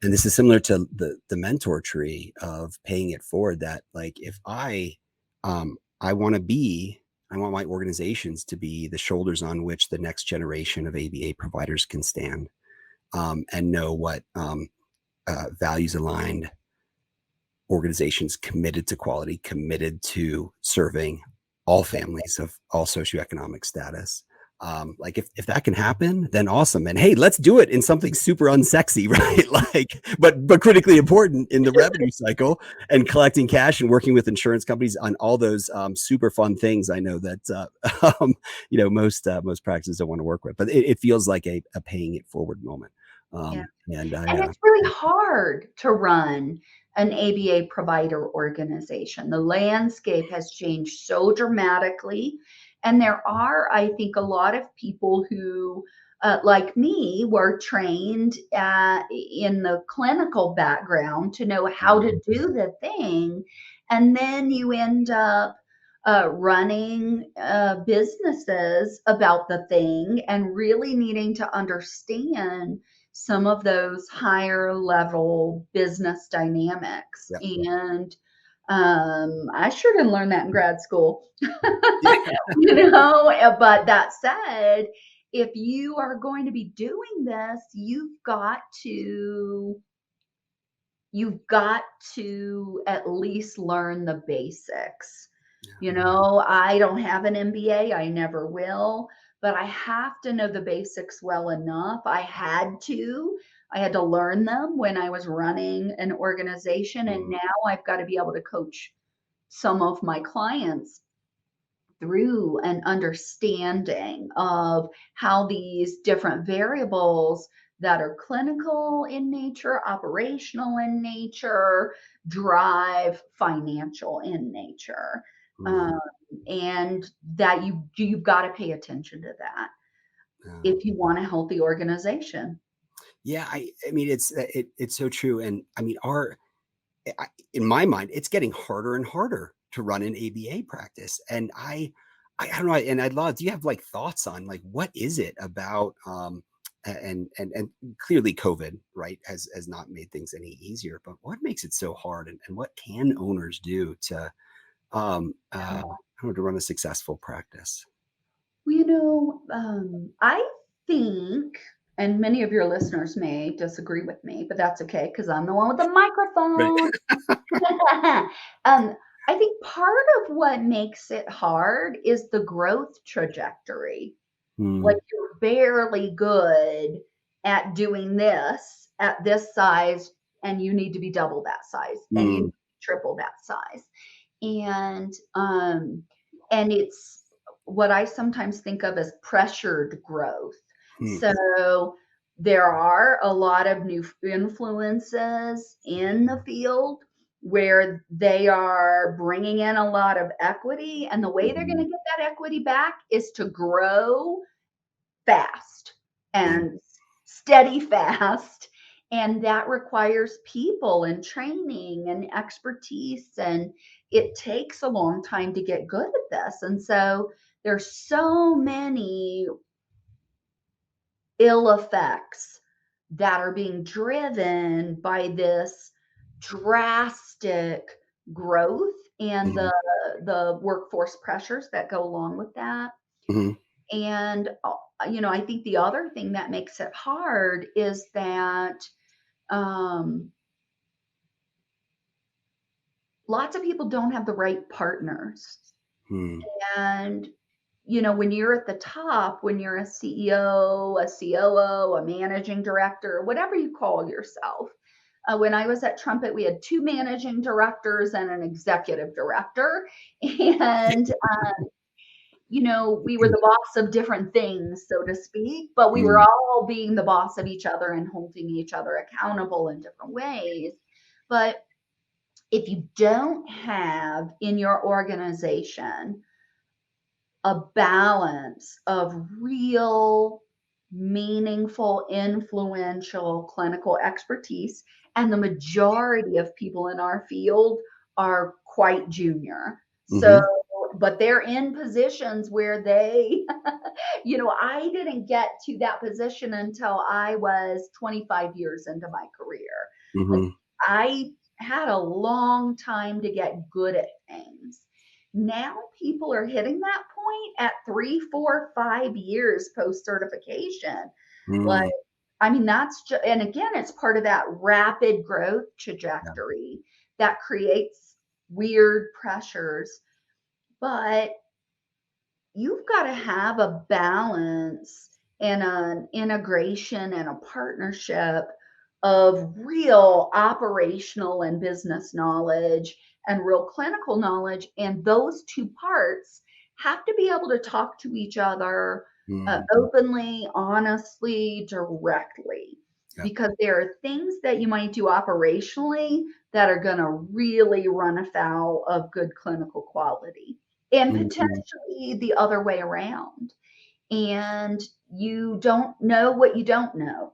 this is similar to the mentor tree of paying it forward, that like if I want my organizations to be the shoulders on which the next generation of ABA providers can stand, and know what values aligned organizations committed to quality, committed to serving all families of all socioeconomic status. Like if that can happen, then awesome. And hey, let's do it in something super unsexy, right? Like, but critically important in the revenue cycle, and collecting cash and working with insurance companies on all those super fun things. I know that most practices don't want to work with, but it feels like a paying it forward moment. Yeah. And And it's really hard to run an ABA provider organization. The landscape has changed so dramatically. And there are, I think, a lot of people who, like me, were trained in the clinical background to know how to do the thing. And then you end up running businesses about the thing and really needing to understand some of those higher level business dynamics. yeah. And I sure didn't learn that in grad school, Yeah. But that said, if you are going to be doing this, you've got to at least learn the basics. I don't have an MBA, I never will, but I have to know the basics well enough. I had to learn them when I was running an organization, and now I've got to be able to coach some of my clients through an understanding of how these different variables that are clinical in nature, operational in nature, drive financial in nature. Um, and that you've got to pay attention to that if you want a healthy organization. Yeah, I mean it's so true, and I mean in my mind, it's getting harder and harder to run an ABA practice, and I don't know, and I'd love. Do you have like thoughts on like what is it about? And clearly COVID, right, has not made things any easier, but what makes it so hard, and what can owners do to I don't know, to run a successful practice? I think, and many of your listeners may disagree with me, but that's okay because I'm the one with the Right. microphone. um, I think part of what makes it hard is the growth trajectory. Like Mm, you're barely good at doing this at this size, and you need to be double that size, and you need mm, to be triple that size. And it's what I sometimes think of as pressured growth. mm, So there are a lot of new influences in the field where they are bringing in a lot of equity, and the way they're going to mhm, get that equity back is to grow fast mm, and steady fast. And that requires people and training and expertise. And it takes a long time to get good at this. And so there's so many ill effects that are being driven by this drastic growth and mhm, the workforce pressures that go along with that. mhm, And, I think the other thing that makes it hard is that um, lots of people don't have the right partners. mm, And, when you're at the top, when you're a CEO, a COO, a managing director, whatever you call yourself. When I was at Trumpet, we had two managing directors and an executive director. And we were the boss of different things, so to speak, but we were mm, all being the boss of each other and holding each other accountable in different ways. But if you don't have in your organization a balance of real, meaningful, influential clinical expertise, and the majority of people in our field are quite junior. So, mhm, but they're in positions where they, I didn't get to that position until I was 25 years into my career. Like, mhm, I had a long time to get good at things. Now people are hitting that point at 3, 4, 5 years post certification. Like, mm, I mean, that's just, and again, it's part of that rapid growth yeah, trajectory that creates weird pressures. But you've got to have a balance and an integration and a partnership of real operational and business knowledge and real clinical knowledge. And those two parts have to be able to talk to each other mm, openly, honestly, directly. yeah, Because there are things that you might do operationally that are going to really run afoul of good clinical quality, and mhm, potentially the other way around. And you don't know what you don't know,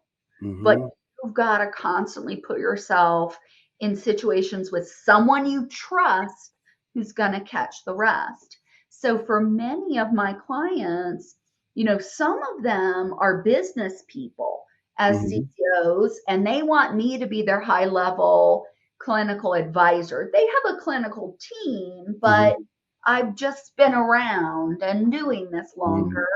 but mhm, you've got to constantly put yourself in situations with someone you trust who's going to catch the rest. So for many of my clients, some of them are business people as mhm, CEOs, and they want me to be their high level clinical advisor. They have a clinical team, but mhm, I've just been around and doing this mm, longer,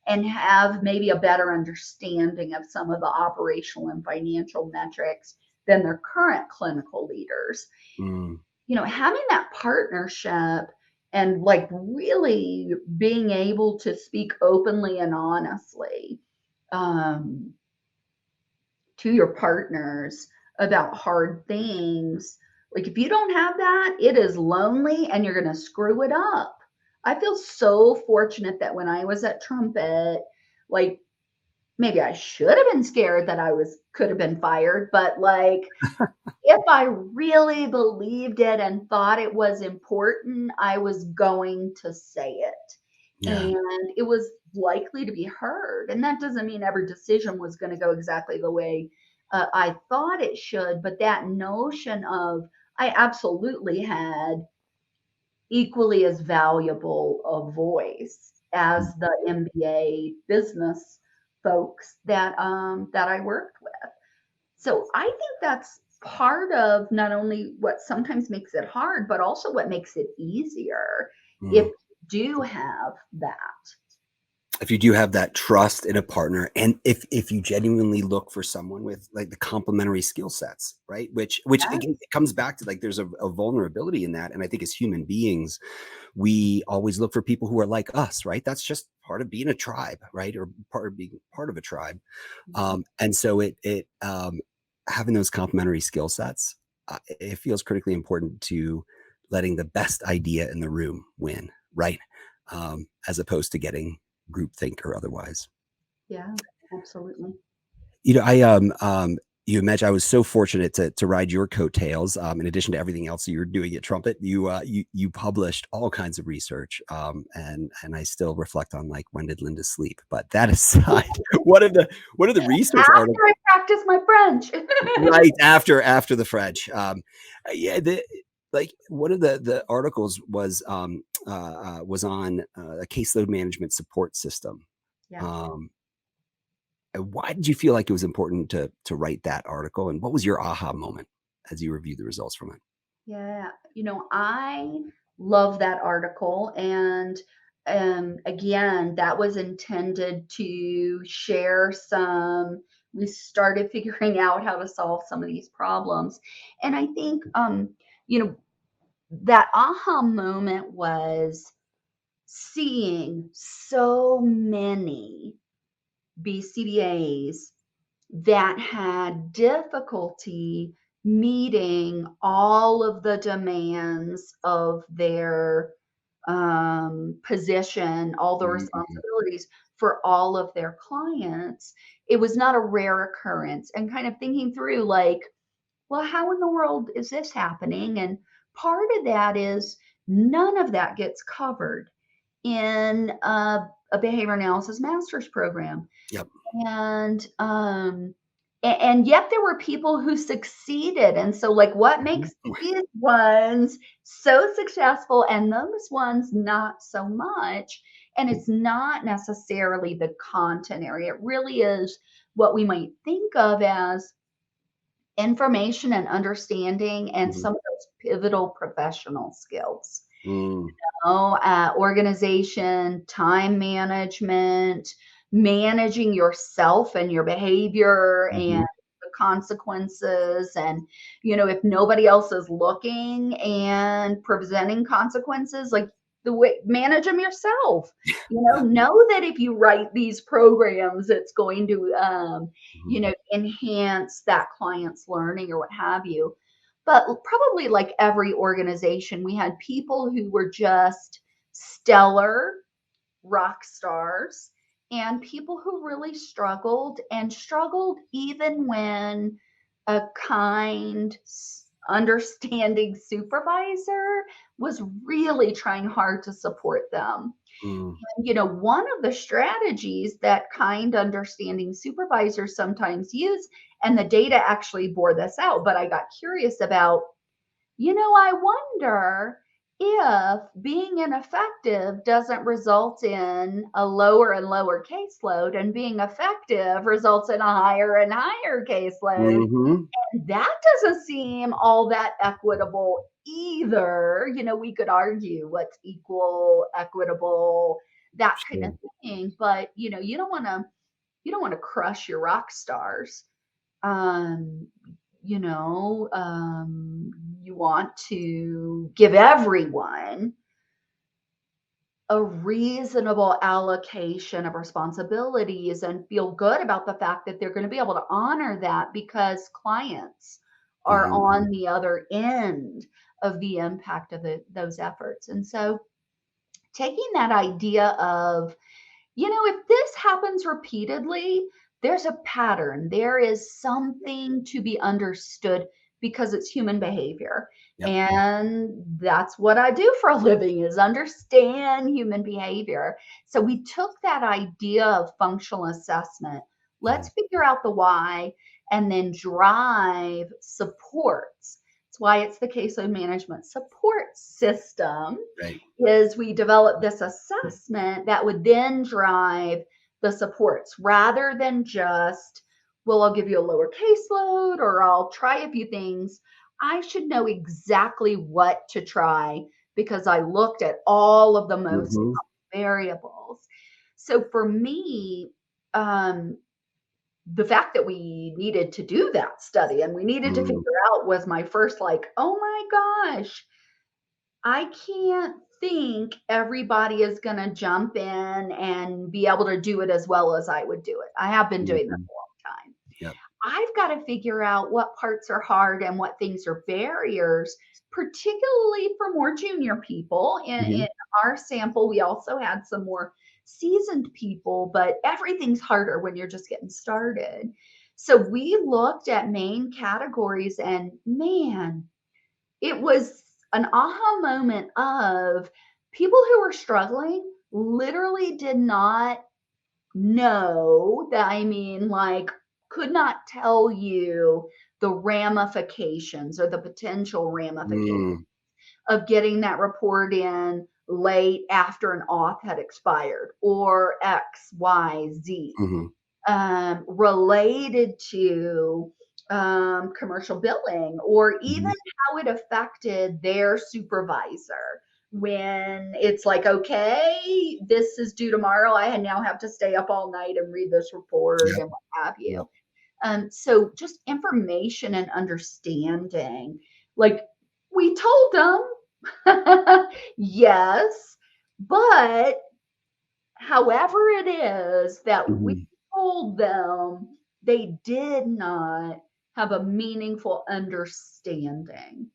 and have maybe a better understanding of some of the operational and financial metrics than their current clinical leaders. mm, Having that partnership and like really being able to speak openly and honestly um, to your partners about hard things. Like if you don't have that, it is lonely and you're going to screw it up. I feel so fortunate that when I was at Trumpet, like maybe I should have been scared that could have been fired, but like if I really believed it and thought it was important, I was going to say it. yeah, And it was likely to be heard. And that doesn't mean every decision was going to go exactly the way I thought it should, but that notion of I absolutely had equally as valuable a voice mm, as the MBA business folks that I worked with. So I think that's part of not only what sometimes makes it hard, but also what makes it easier if mm. you do have that. if you do have that trust in a partner, and if you genuinely look for someone with like the complementary skill sets, right? Which Yeah. again, it comes back to like there's a vulnerability in that. And I think as human beings, we always look for people who are like us, right? That's just part of being a tribe, right? Or part of being part of a tribe. Mhm. And so having those complementary skill sets, it feels critically important to letting the best idea in the room win, right? As opposed to getting groupthink or otherwise. Yeah, absolutely. You know, you imagine I was so fortunate to ride your coattails. In addition to everything else you're doing at Trumpet, you published all kinds of research, and I still reflect on like when did Linda sleep? But that aside, one of the research articles After I practice my French. right after the French, yeah, like one of the articles was on a caseload management support system. Yeah. Um, Why did you feel like it was important to write that article, and what was your aha moment as you reviewed the results from it? Yeah, I love that article, and again, that was intended to share some. We started figuring out how to solve some of these problems, and I think you know that aha moment was seeing so many BCBAs that had difficulty meeting all of the demands of their position, all the Mhm. responsibilities for all of their clients. It was not a rare occurrence, and kind of thinking through, like, well, how in the world is this happening? And part of that is none of that gets covered in a behavior analysis master's program. Yep. And yet there were people who succeeded. And so, like, what Mhm. makes these ones so successful and those ones not so much? And it's not necessarily the content area. It really is what we might think of as information and understanding and Mhm. some of those pivotal professional skills. Mm. Organization, time management, managing yourself and your behavior and Mhm. the consequences. And, if nobody else is looking and presenting consequences, like the way, manage them yourself. Yeah. Know that if you write these programs, it's going to, Mhm. enhance that client's learning or what have you. But probably like every organization, we had people who were just stellar rock stars and people who really struggled and struggled even when a kind, understanding supervisor was really trying hard to support them. Mm. One of the strategies that kind, understanding supervisors sometimes use, and the data actually bore this out, but I got curious about, I wonder if being ineffective doesn't result in a lower and lower caseload, and being effective results in a higher and higher caseload. Mhm. And that doesn't seem all that equitable either. We could argue what's equal, equitable, that kind of Sure. thing. But you don't want to crush your rock stars. Um, you want to give everyone a reasonable allocation of responsibilities and feel good about the fact that they're going to be able to honor that because clients are Mhm. on the other end of the impact of those efforts. And so taking that idea of, if this happens repeatedly, there's a pattern. There is something to be understood because it's human behavior. Yep. And that's what I do for a living, is understand human behavior. So we took that idea of functional assessment. Mhm. Let's figure out the why and then drive supports. That's why it's the caseload management support system, Right. is we developed this assessment that would then drive the supports rather than just, well, I'll give you a lower caseload or I'll try a few things. I should know exactly what to try because I looked at all of the most Mhm. variables. So for me, the fact that we needed to do that study and we needed to Mm, figure out was my first like, oh my gosh, I can't think everybody is going to jump in and be able to do it as well as I would do it. I have been doing this mhm. a long time. Yep. I've got to figure out what parts are hard and what things are barriers, particularly for more junior people. In Mhm. our sample, we also had some more seasoned people, but everything's harder when you're just getting started. So we looked at main categories, and man, it was an aha moment of people who were struggling literally did not know that, I mean, like, could not tell you the ramifications or the potential ramifications Mm, of getting that report in late after an auth had expired or X, Y, Z, mhm, related to commercial billing, or even mhm. how it affected their supervisor. When it's like, okay, this is due tomorrow. I now have to stay up all night and read this report Yep, and what have yep. you. So just information and understanding. Like we told them, yes, but however it is that we Mhm. told them, they did not have a meaningful understanding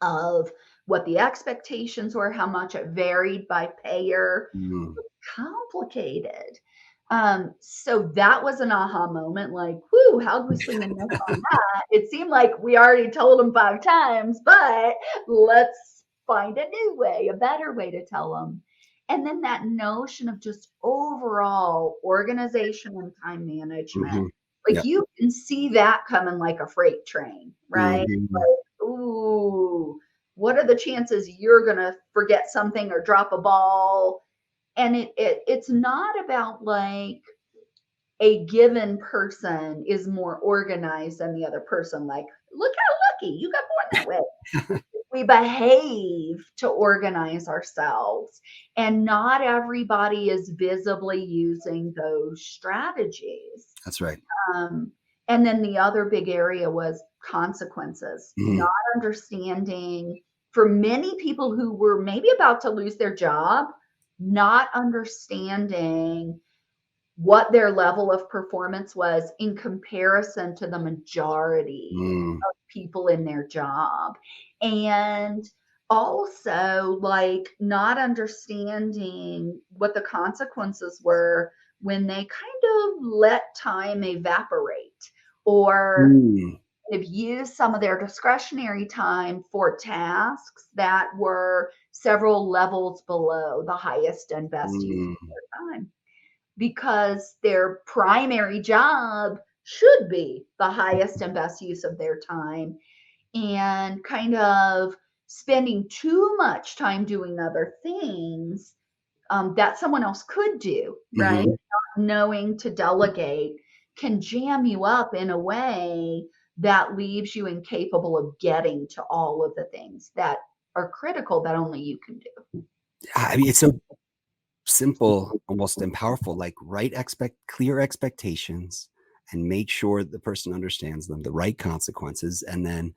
of what the expectations were, how much it varied by payer. Mm. Complicated. So that was an aha moment, like, whoo, how do we swing and miss on that? It seemed like we already told them 5 times, but let's find a new way, a better way to tell them. And then that notion of just overall organization and time management. Mhm. Like Yep. you can see that coming like a freight train, right? Mhm. Like, ooh, what are the chances you're gonna forget something or drop a ball? And it's not about like a given person is more organized than the other person. Like, look how lucky you got born that way. We behave to organize ourselves, and not everybody is visibly using those strategies. That's right. Um, and then the other big area was consequences, Mhm. not understanding for many people who were maybe about to lose their job, not understanding what their level of performance was in comparison to the majority Mm. of people in their job. And also, like, not understanding what the consequences were when they kind of let time evaporate or Mm. have used some of their discretionary time for tasks that were several levels below the highest and best use of Mm. their time, because their primary job should be the highest and best use of their time, and kind of spending too much time doing other things that someone else could do, right? Mhm. Not knowing to delegate can jam you up in a way that leaves you incapable of getting to all of the things that are critical that only you can do. I mean, it's so simple, almost and powerful, like write expect clear expectations and make sure the person understands them, the right consequences, and then,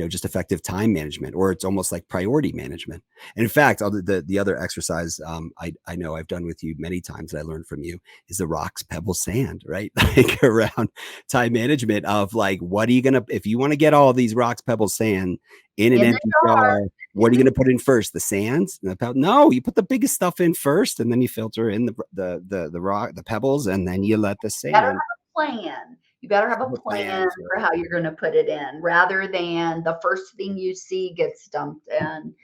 just effective time management, or it's almost like priority management. And in fact, the other exercise I know I've done with you many times that I learned from you is the rocks, pebbles, sand, right? Like around time management of like, what are you gonna if you want to get all these rocks, pebbles, sand in an In the empty jar, jar, what are you gonna put in first? The sands? No, you put the biggest stuff in first, and then you filter in the rock, the pebbles, and then you let the better sand have a plan. You better have a the plan plans. for how you're going to put it in rather than the first thing you see gets dumped in.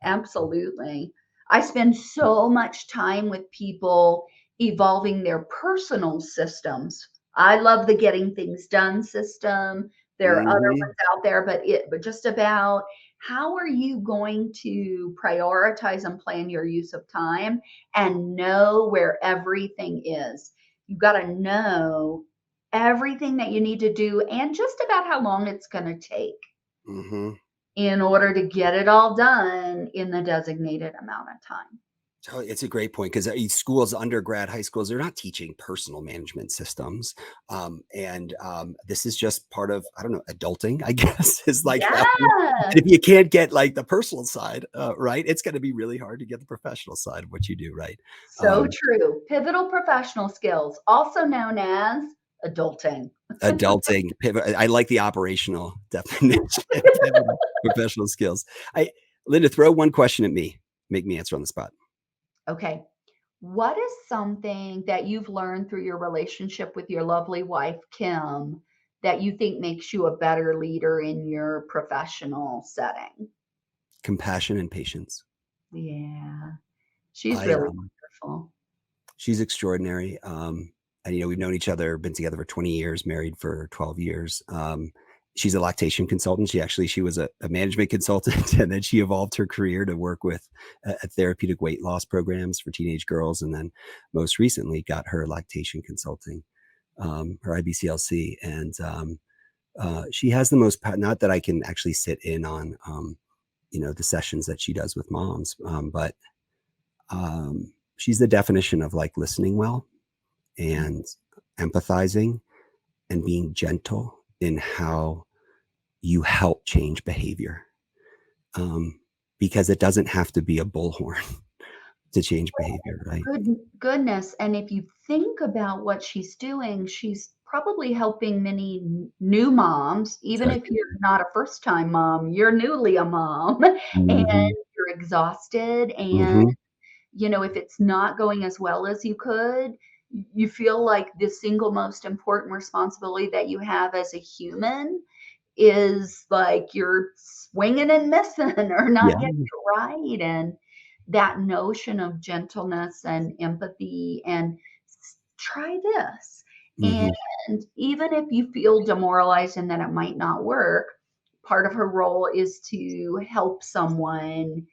Absolutely. I spend so much time with people evolving their personal systems. I love the getting things done system. There are other Mhm, ones out there, but just about how are you going to prioritize and plan your use of time and know where everything is. You've got to know everything that you need to do and just about how long it's going to take mhm. in order to get it all done in the designated amount of time. So it's a great point because schools, undergrad, high schools, they're not teaching personal management systems. This is just part of, I don't know, adulting, I guess, is like having, Yes. and if you can't get like the personal side, right, it's going to be really hard to get the professional side of what you do, right? So Um, true. Pivotal professional skills, also known as adulting. Adulting, pivot. I like the operational definition, pivotal professional skills. I, Linda, throw one question at me, make me answer on the spot. Okay. What is something that you've learned through your relationship with your lovely wife, Kim, that you think makes you a better leader in your professional setting? Compassion and patience. Yeah, she's I really wonderful. She's extraordinary. And we've known each other, been together for 20 years, married for 12 years. She's a lactation consultant. She was a management consultant, and then she evolved her career to work with therapeutic weight loss programs for teenage girls, and then most recently got her lactation consulting, her IBCLC, and she has the most. Not that I can actually sit in on, the sessions that she does with moms, but she's the definition of like listening well and empathizing and being gentle in how you help change behavior. Because it doesn't have to be a bullhorn to change behavior, right? Goodness, and if you think about what she's doing, she's probably helping many new moms, even if Exactly. you're not a first-time mom, you're newly a mom, and Hmm. you're exhausted, and, Hmm. if it's not going as well as you could, you feel like the single most important responsibility that you have as a human is like you're swinging and missing or not getting Yeah. it right. And that notion of gentleness and empathy and try this. Hmm. And even if you feel demoralized and that it might not work, part of her role is to help someone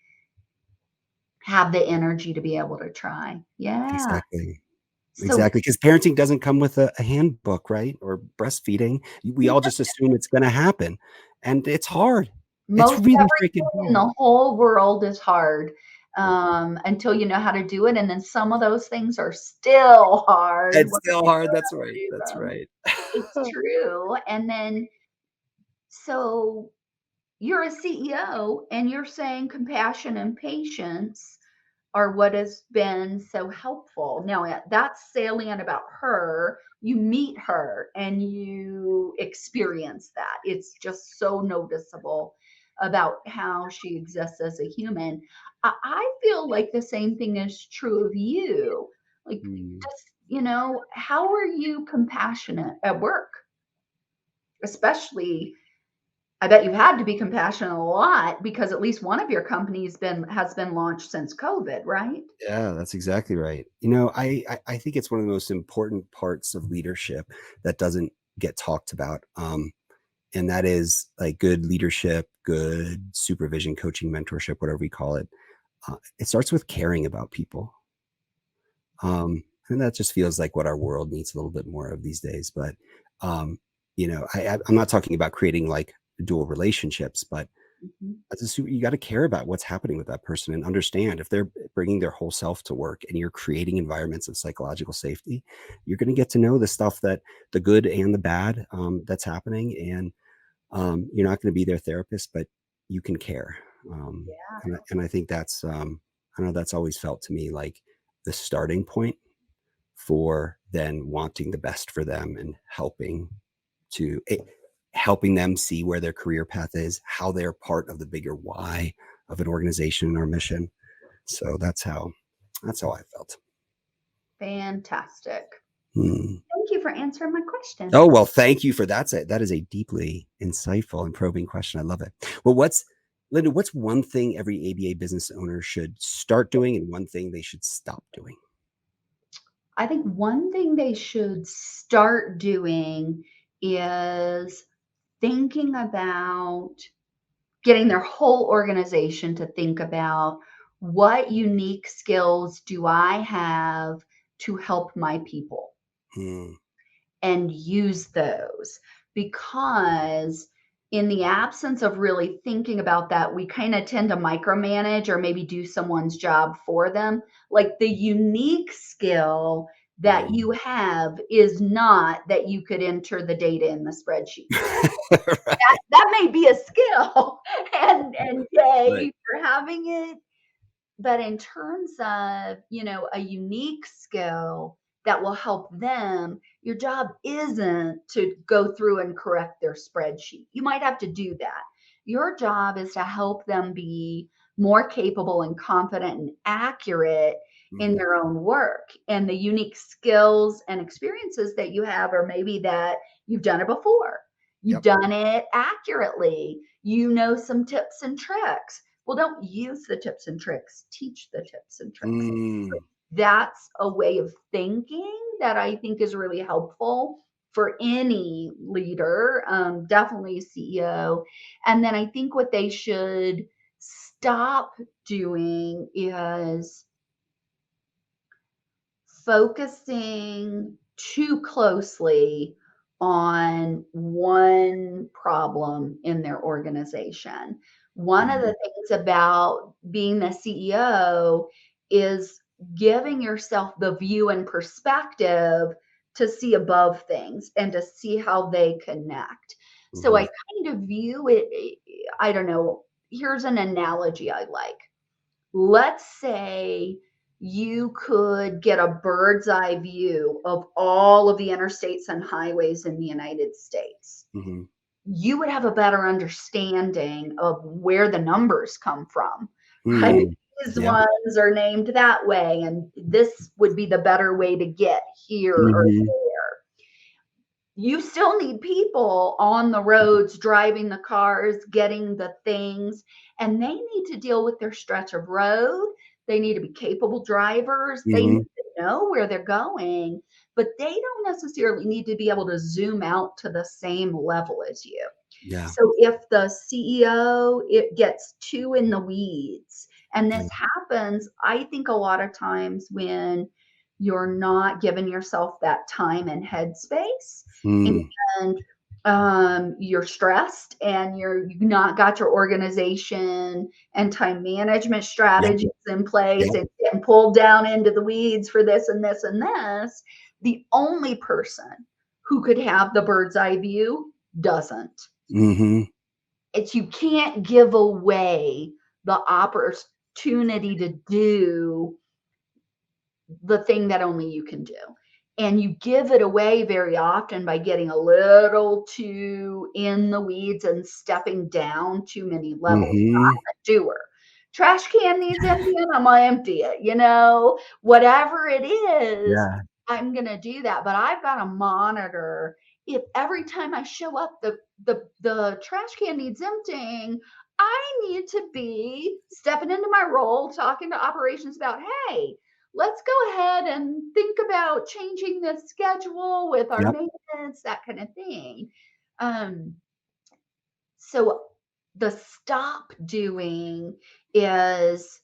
have the energy to be able to try. Yeah. Exactly. So Exactly. Because parenting doesn't come with a handbook, right? Or breastfeeding. We all just assume it's going to happen. And it's hard. It's most really freaking everything in hard. the whole world is hard, Yeah. until you know how to do it, and then some of those things are still hard It's once still you hard. know That's how to right. do That's them. right. It's true, and then so you're a CEO, and you're saying compassion and patience are what has been so helpful. Now, that's salient about her. You meet her and you experience that. It's just so noticeable about how she exists as a human. I feel like the same thing is true of you. Like, Mm. just, how are you compassionate at work? Especially, I bet you've had to be compassionate a lot because at least one of your companies has been launched since COVID, right? Yeah, that's exactly right. I think it's one of the most important parts of leadership that doesn't get talked about. And that is like good leadership, good supervision, coaching, mentorship, whatever we call it. It starts with caring about people. And that just feels like what our world needs a little bit more of these days. But, I'm not talking about creating like dual relationships, but Mhm. as a you got to care about what's happening with that person and understand if they're bringing their whole self to work and you're creating environments of psychological safety, you're going to get to know the stuff that the good and the bad that's happening. And you're not going to be their therapist, but you can care. And I think I know that's always felt to me like the starting point for then wanting the best for them and to helping them see where their career path is, how they're part of the bigger why of an organization or mission. So that's how I felt. Fantastic. Hmm. Thank you for answering my Oh question. well, thank you for that is a deeply insightful and probing question. I love it. Well, Linda, what's one thing every ABA business owner should start doing and one thing they should stop doing? I think one thing they should start doing is thinking about getting their whole organization to think about what unique skills do I have to help my people Hmm. and use those because in the absence of really thinking about that, we kind of tend to micromanage or maybe do someone's job for them. Like the unique skill that you Mm. have is not that you could enter the data in the spreadsheet. Right. That may be a skill and Right. yay for having it, but in terms of, a unique skill that will help them, your job isn't to go through and correct their spreadsheet. You might have to do that. Your job is to help them be more capable and confident and accurate in Mm. their own work. And the unique skills and experiences that you have are maybe that you've done it before. You've Yep. done it accurately. You know some tips and tricks. Well, don't use the tips and tricks, teach the tips and tricks. Mm. That's a way of thinking that I think is really helpful for any leader, definitely CEO. And then I think what they should stop doing is focusing too closely on one problem in their organization. One of Mhm. the things about being the CEO is giving yourself the view and perspective to see above things and to see how they connect. So I Mhm. kind of view it, I don't know, here's an analogy I like. Let's say you could get a bird's eye view of all of the interstates and highways in the United States. Mhm. You would have a better understanding of where the numbers come from, right? Mm. These Yeah. ones are named that way, and this would be the better way to get here or Mhm. there. You still need people on the roads driving the cars, getting the things, and they need to deal with their stretch of road. They need to be capable drivers. They need Mhm. to know where they're going, but they don't necessarily need to be able to zoom out to the same level as you. Yeah. So if the CEO it gets too in the weeds, and Yeah. this happens, I think a lot of times when you're not giving yourself that time and headspace, Mm. and you're stressed and you've not got your organization and time management Yep. strategies in place Yep. and getting pulled down into the weeds for this and this and this, the only person who could have the bird's eye view doesn't. Mhm. It's you can't give away the opportunity to do the thing that only you can do. And you give it away very often by getting a little too in the weeds and stepping down too many levels. Mhm. I'm a doer. Trash can needs emptying, I'm gonna empty it, whatever it is, Yeah. I'm gonna do that. But I've got to monitor if every time I show up the trash can needs emptying, I need to be stepping into my role, talking to operations about, hey, let's go ahead and think about changing the schedule with our Yep. maintenance, that kind of thing. Um, so the stop doing is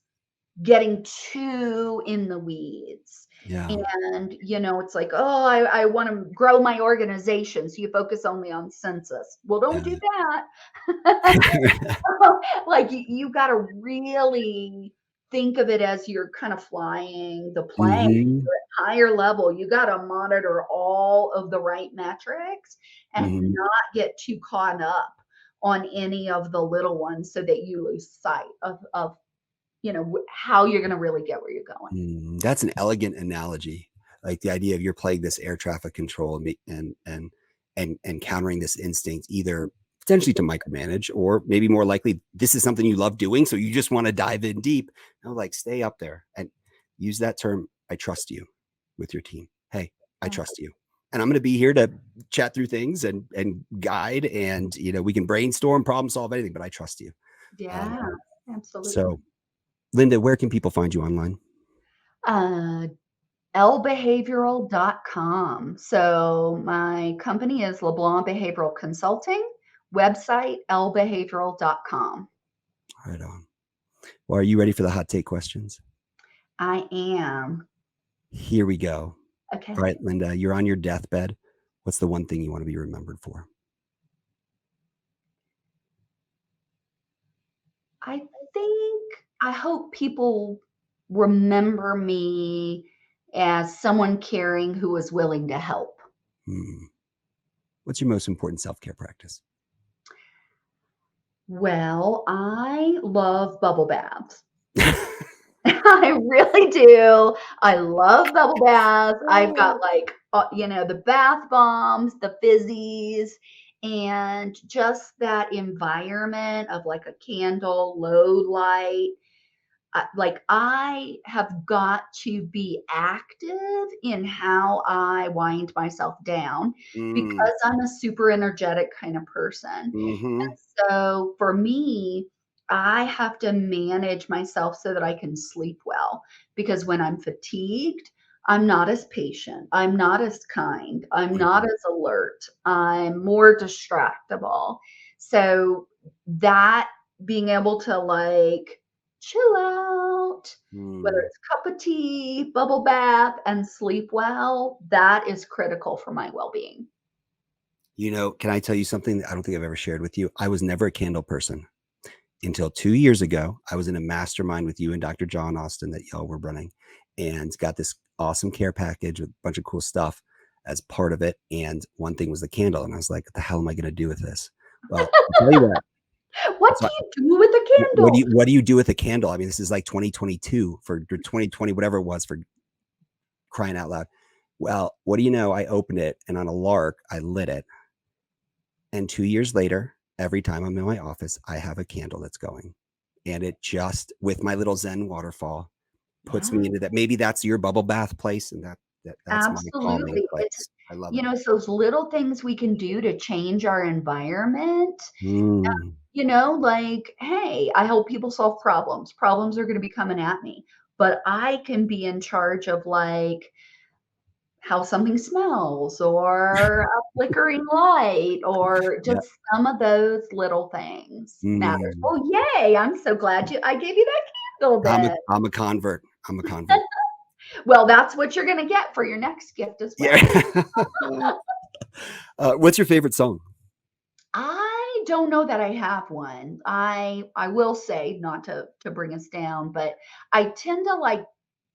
getting too in the weeds. Yeah. And, it's like, oh, I want to grow my organization. So you focus only on census. Well, don't do Yeah. that. Like you got to really think of it as you're kind of flying the plane. Mhm. You're at higher level. You got to monitor all of the right metrics and Mhm. not get too caught up on any of the little ones so that you lose sight of how you're going to really get where you're going. Mm. That's an elegant analogy. Like the idea of you're playing this air traffic control and countering this instinct, either potentially to micromanage, or maybe more likely this is something you love doing, so you just want to dive in deep. Like stay up there and use that term. I trust you with your team. Hey, I Yeah. trust you, and I'm going to be here to chat through things and guide, and we can brainstorm, problem solve, anything. But I trust you. Um, Yeah, absolutely. so, Linda, where can people find you online? Uh, lbehavioral.com. So my company is LeBlanc Behavioral Consulting, website lbehavioral.com. Right on. Well, are you ready for the hot take questions? I am. Here we go. All Okay. right, Linda, you're on your deathbed. What's the one thing you want to be remembered for? I hope people remember me as someone caring who is willing to help. Hmm. What's your most important self-care practice? Well, I love bubble baths. I really do. I love bubble baths. I've got like, the bath bombs, the fizzies, and just that environment of like a candle, low light. Like I have got to be active in how I wind myself down Mm, because I'm a super energetic kind of person. mhm, So for me, I have to manage myself so that I can sleep well because when I'm fatigued, I'm not as patient. I'm not as kind. I'm not mhm, as alert. I'm more distractible. So that being able to like chill out, whether mm. it's cup of tea, bubble bath, and sleep well, that is critical for my well-being. Can I tell you something that I don't think I've ever shared with you? I was never a candle person until 2 years ago. I was in a mastermind with you and Dr. John Austin that y'all were running, and got this awesome care package with a bunch of cool stuff as part of it, and one thing was the candle, and I was like, "What the hell am I gonna do with this?" Well, I'll tell you what. What So do you do with a what do candle? you do with a candle? I mean, this is like 2022 for 2020, whatever it was, for crying out loud. Well, what do you know? I opened it, and on a lark, I lit it, and 2 years later, every time I'm in my office, I have a candle that's going, and it just, with my little Zen waterfall, puts me Yeah, into that. Maybe that's your bubble bath place, and that's my calming absolutely. place. I love it. It's those little things we can do to change our environment. Mm, Like, hey, I help people solve problems. Problems are going to be coming at me, but I can be in charge of like how something smells or a flickering light or yeah. just some of those little things matters. Mm. Oh, yay. I'm so glad I gave you that candle then. I'm a convert. I'm a convert. Well, that's what you're going to get for your next gift as Yeah. well. What's your favorite song? I don't know that I have one. I will say, not to bring us down, but I tend to like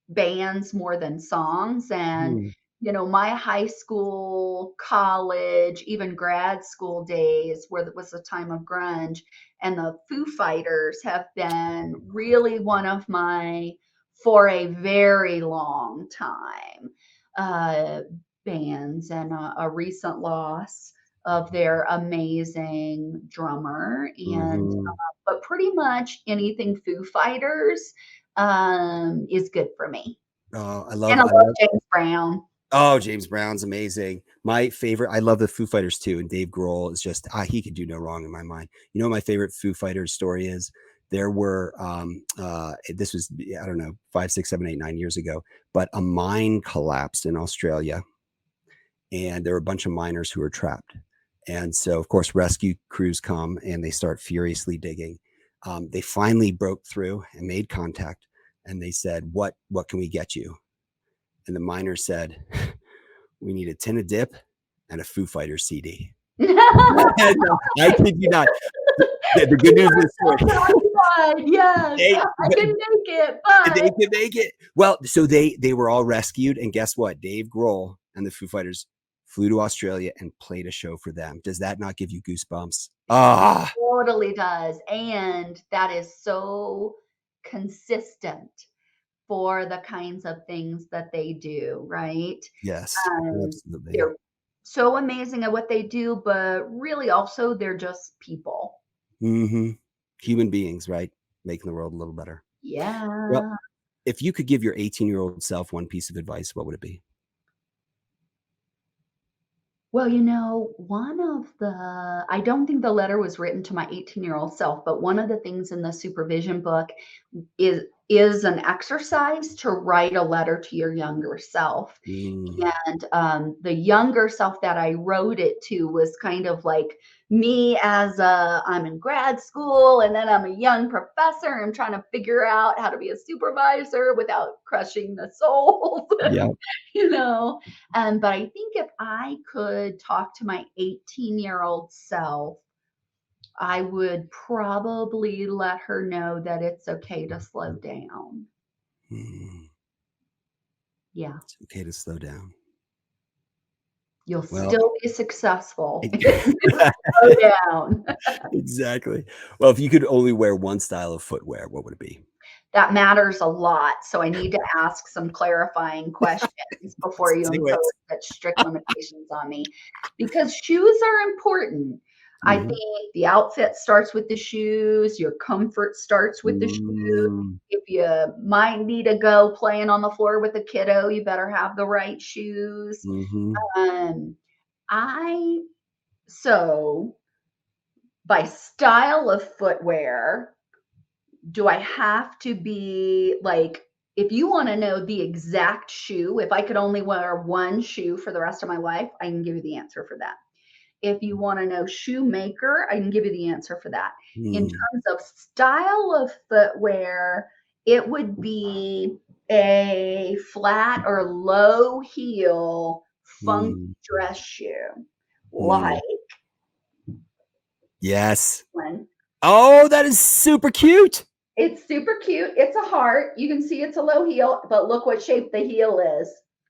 bands more than songs. And, Mm, my high school, college, even grad school days where it was the time of grunge and the Foo Fighters have been really one of my, for a very long time, uh, bands and a recent loss of their amazing drummer. And, mhm. but pretty much anything Foo Fighters is good for me. Oh, And I I love love James Brown. oh, James Brown's amazing. My favorite, I love the Foo Fighters too, and Dave Grohl is just, he could do no wrong in my mind. You know what my favorite Foo Fighters story is? There were, this was, I don't know, 5, 6, 7, 8, 9 years ago, but a mine collapsed in Australia, and there were a bunch of miners who were trapped. And so, of course, rescue crews come and they start furiously digging. They finally broke through and made contact, and they said, what can we get you?" And the miners said, "We need a tin of dip and a Foo Fighters CD." No, I kid you not. The good news of the So story, satisfied. Yes, they I can make it, they but could make it. Well, so they were all rescued, and guess what? Dave Grohl and the Foo Fighters flew to Australia and played a show for them. Does that not give you goosebumps? Ah, totally does. And that is so consistent for the kinds of things that they do, right? yes, Um, absolutely. they're so amazing at what they do, but really also they're just people. Mhm. Human beings, right? Making the world a little better. Well, Yeah. if you could give your 18-year-old self one piece of advice, what would it be? Well, one of the I don't think the letter was written to my 18-year-old self, but one of the things in the supervision book is an exercise to write a letter to your younger self. Mm, And the younger self that I wrote it to was kind of like me as I'm in grad school and then I'm a young professor. I'm trying to figure out how to be a supervisor without crushing the soul, yeah. you know. But I think if I could talk to my 18-year-old self, I would probably let her know that it's okay to slow down. Mm, Yeah. it's okay to slow down. You'll Well, still be successful it- if you slow down. exactly. Well, if you could only wear one style of footwear, what would it be? That matters a lot, so I need to ask some clarifying questions before Let's you do it. impose such strict limitations on me, because shoes are important. I Mhm. think the outfit starts with the shoes, your comfort starts with the shoes. Mm, If you might need to go playing on the floor with a kiddo, you better have the right shoes. mhm, Um, I so by style of footwear, do I have to be like, if you want to know the exact shoe, if I could only wear one shoe for the rest of my life, I can give you the answer for that. If you want to know shoemaker, I can give you the answer for that. In mm, terms of style of footwear, it would be a flat or low heel funky mm, dress shoe. Like mm. Yes. one. Oh, that is super cute. It's super cute. It's a heart. You can see it's a low heel, but look what shape the heel is.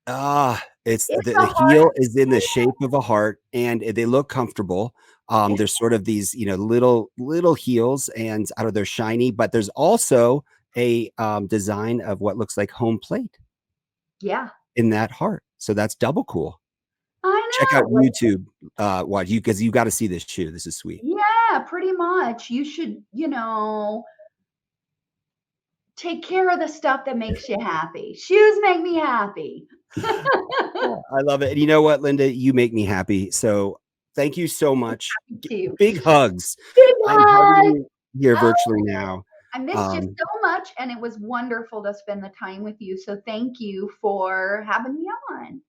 Ah, it's It's the a heart. heel is in the shape of a heart, and they look comfortable. Yeah. There's sort of these, little heels, and I don't know, they're shiny, but there's also a design of what looks like home plate Yeah. in that heart. So that's double cool. I Check out know. Like, YouTube. What you because you got to see this shoe. This is sweet. yeah, pretty much. You should, take care of the stuff that makes you happy. Shoes make me happy. I love it. And you know what, Linda? You make me happy. So thank you so much. Too. Big hugs. Big I'm hugging hug. you here Oh, virtually now. I missed you Um, so much, and it was wonderful to spend the time with you. So thank you for having me on.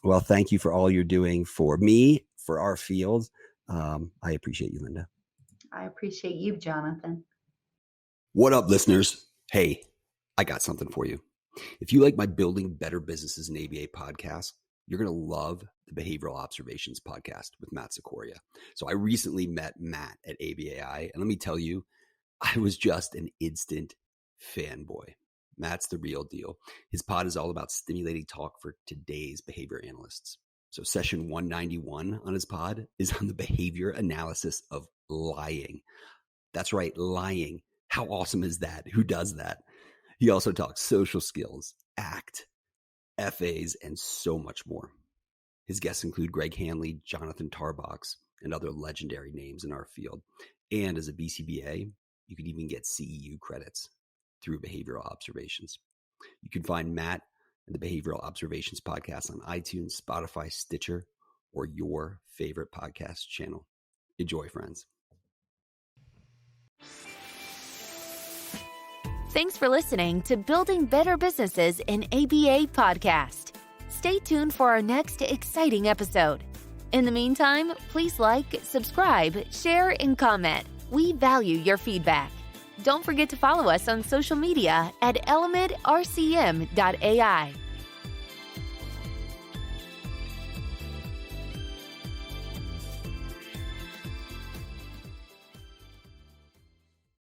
well, thank you for all you're doing for me, for our field. I appreciate you, Linda. I appreciate you, Jonathan. What up, listeners? Hey, I got something for you. If you like my Building Better Businesses in ABA podcast, you're going to love the Behavioral Observations podcast with Matt Sikoria. So I recently met Matt at ABAI, and let me tell you, I was just an instant fanboy. Matt's the real deal. His pod is all about stimulating talk for today's behavior analysts. So session 191 on his pod is on the behavior analysis of lying. That's right, lying. How awesome is that? Who does that? He also talks social skills, ACT, FAs, and so much more. His guests include Greg Hanley, Jonathan Tarbox, and other legendary names in our field. And as a BCBA, you can even get CEU credits through behavioral observations. You can find Matt and the Behavioral Observations podcast on iTunes, Spotify, Stitcher, or your favorite podcast channel. Enjoy, friends. Thanks for listening to Building Better Businesses in ABA podcast. Stay tuned for our next exciting episode. In the meantime, please like, subscribe, share, and comment. We value your feedback. Don't forget to follow us on social media at elementrcm.ai.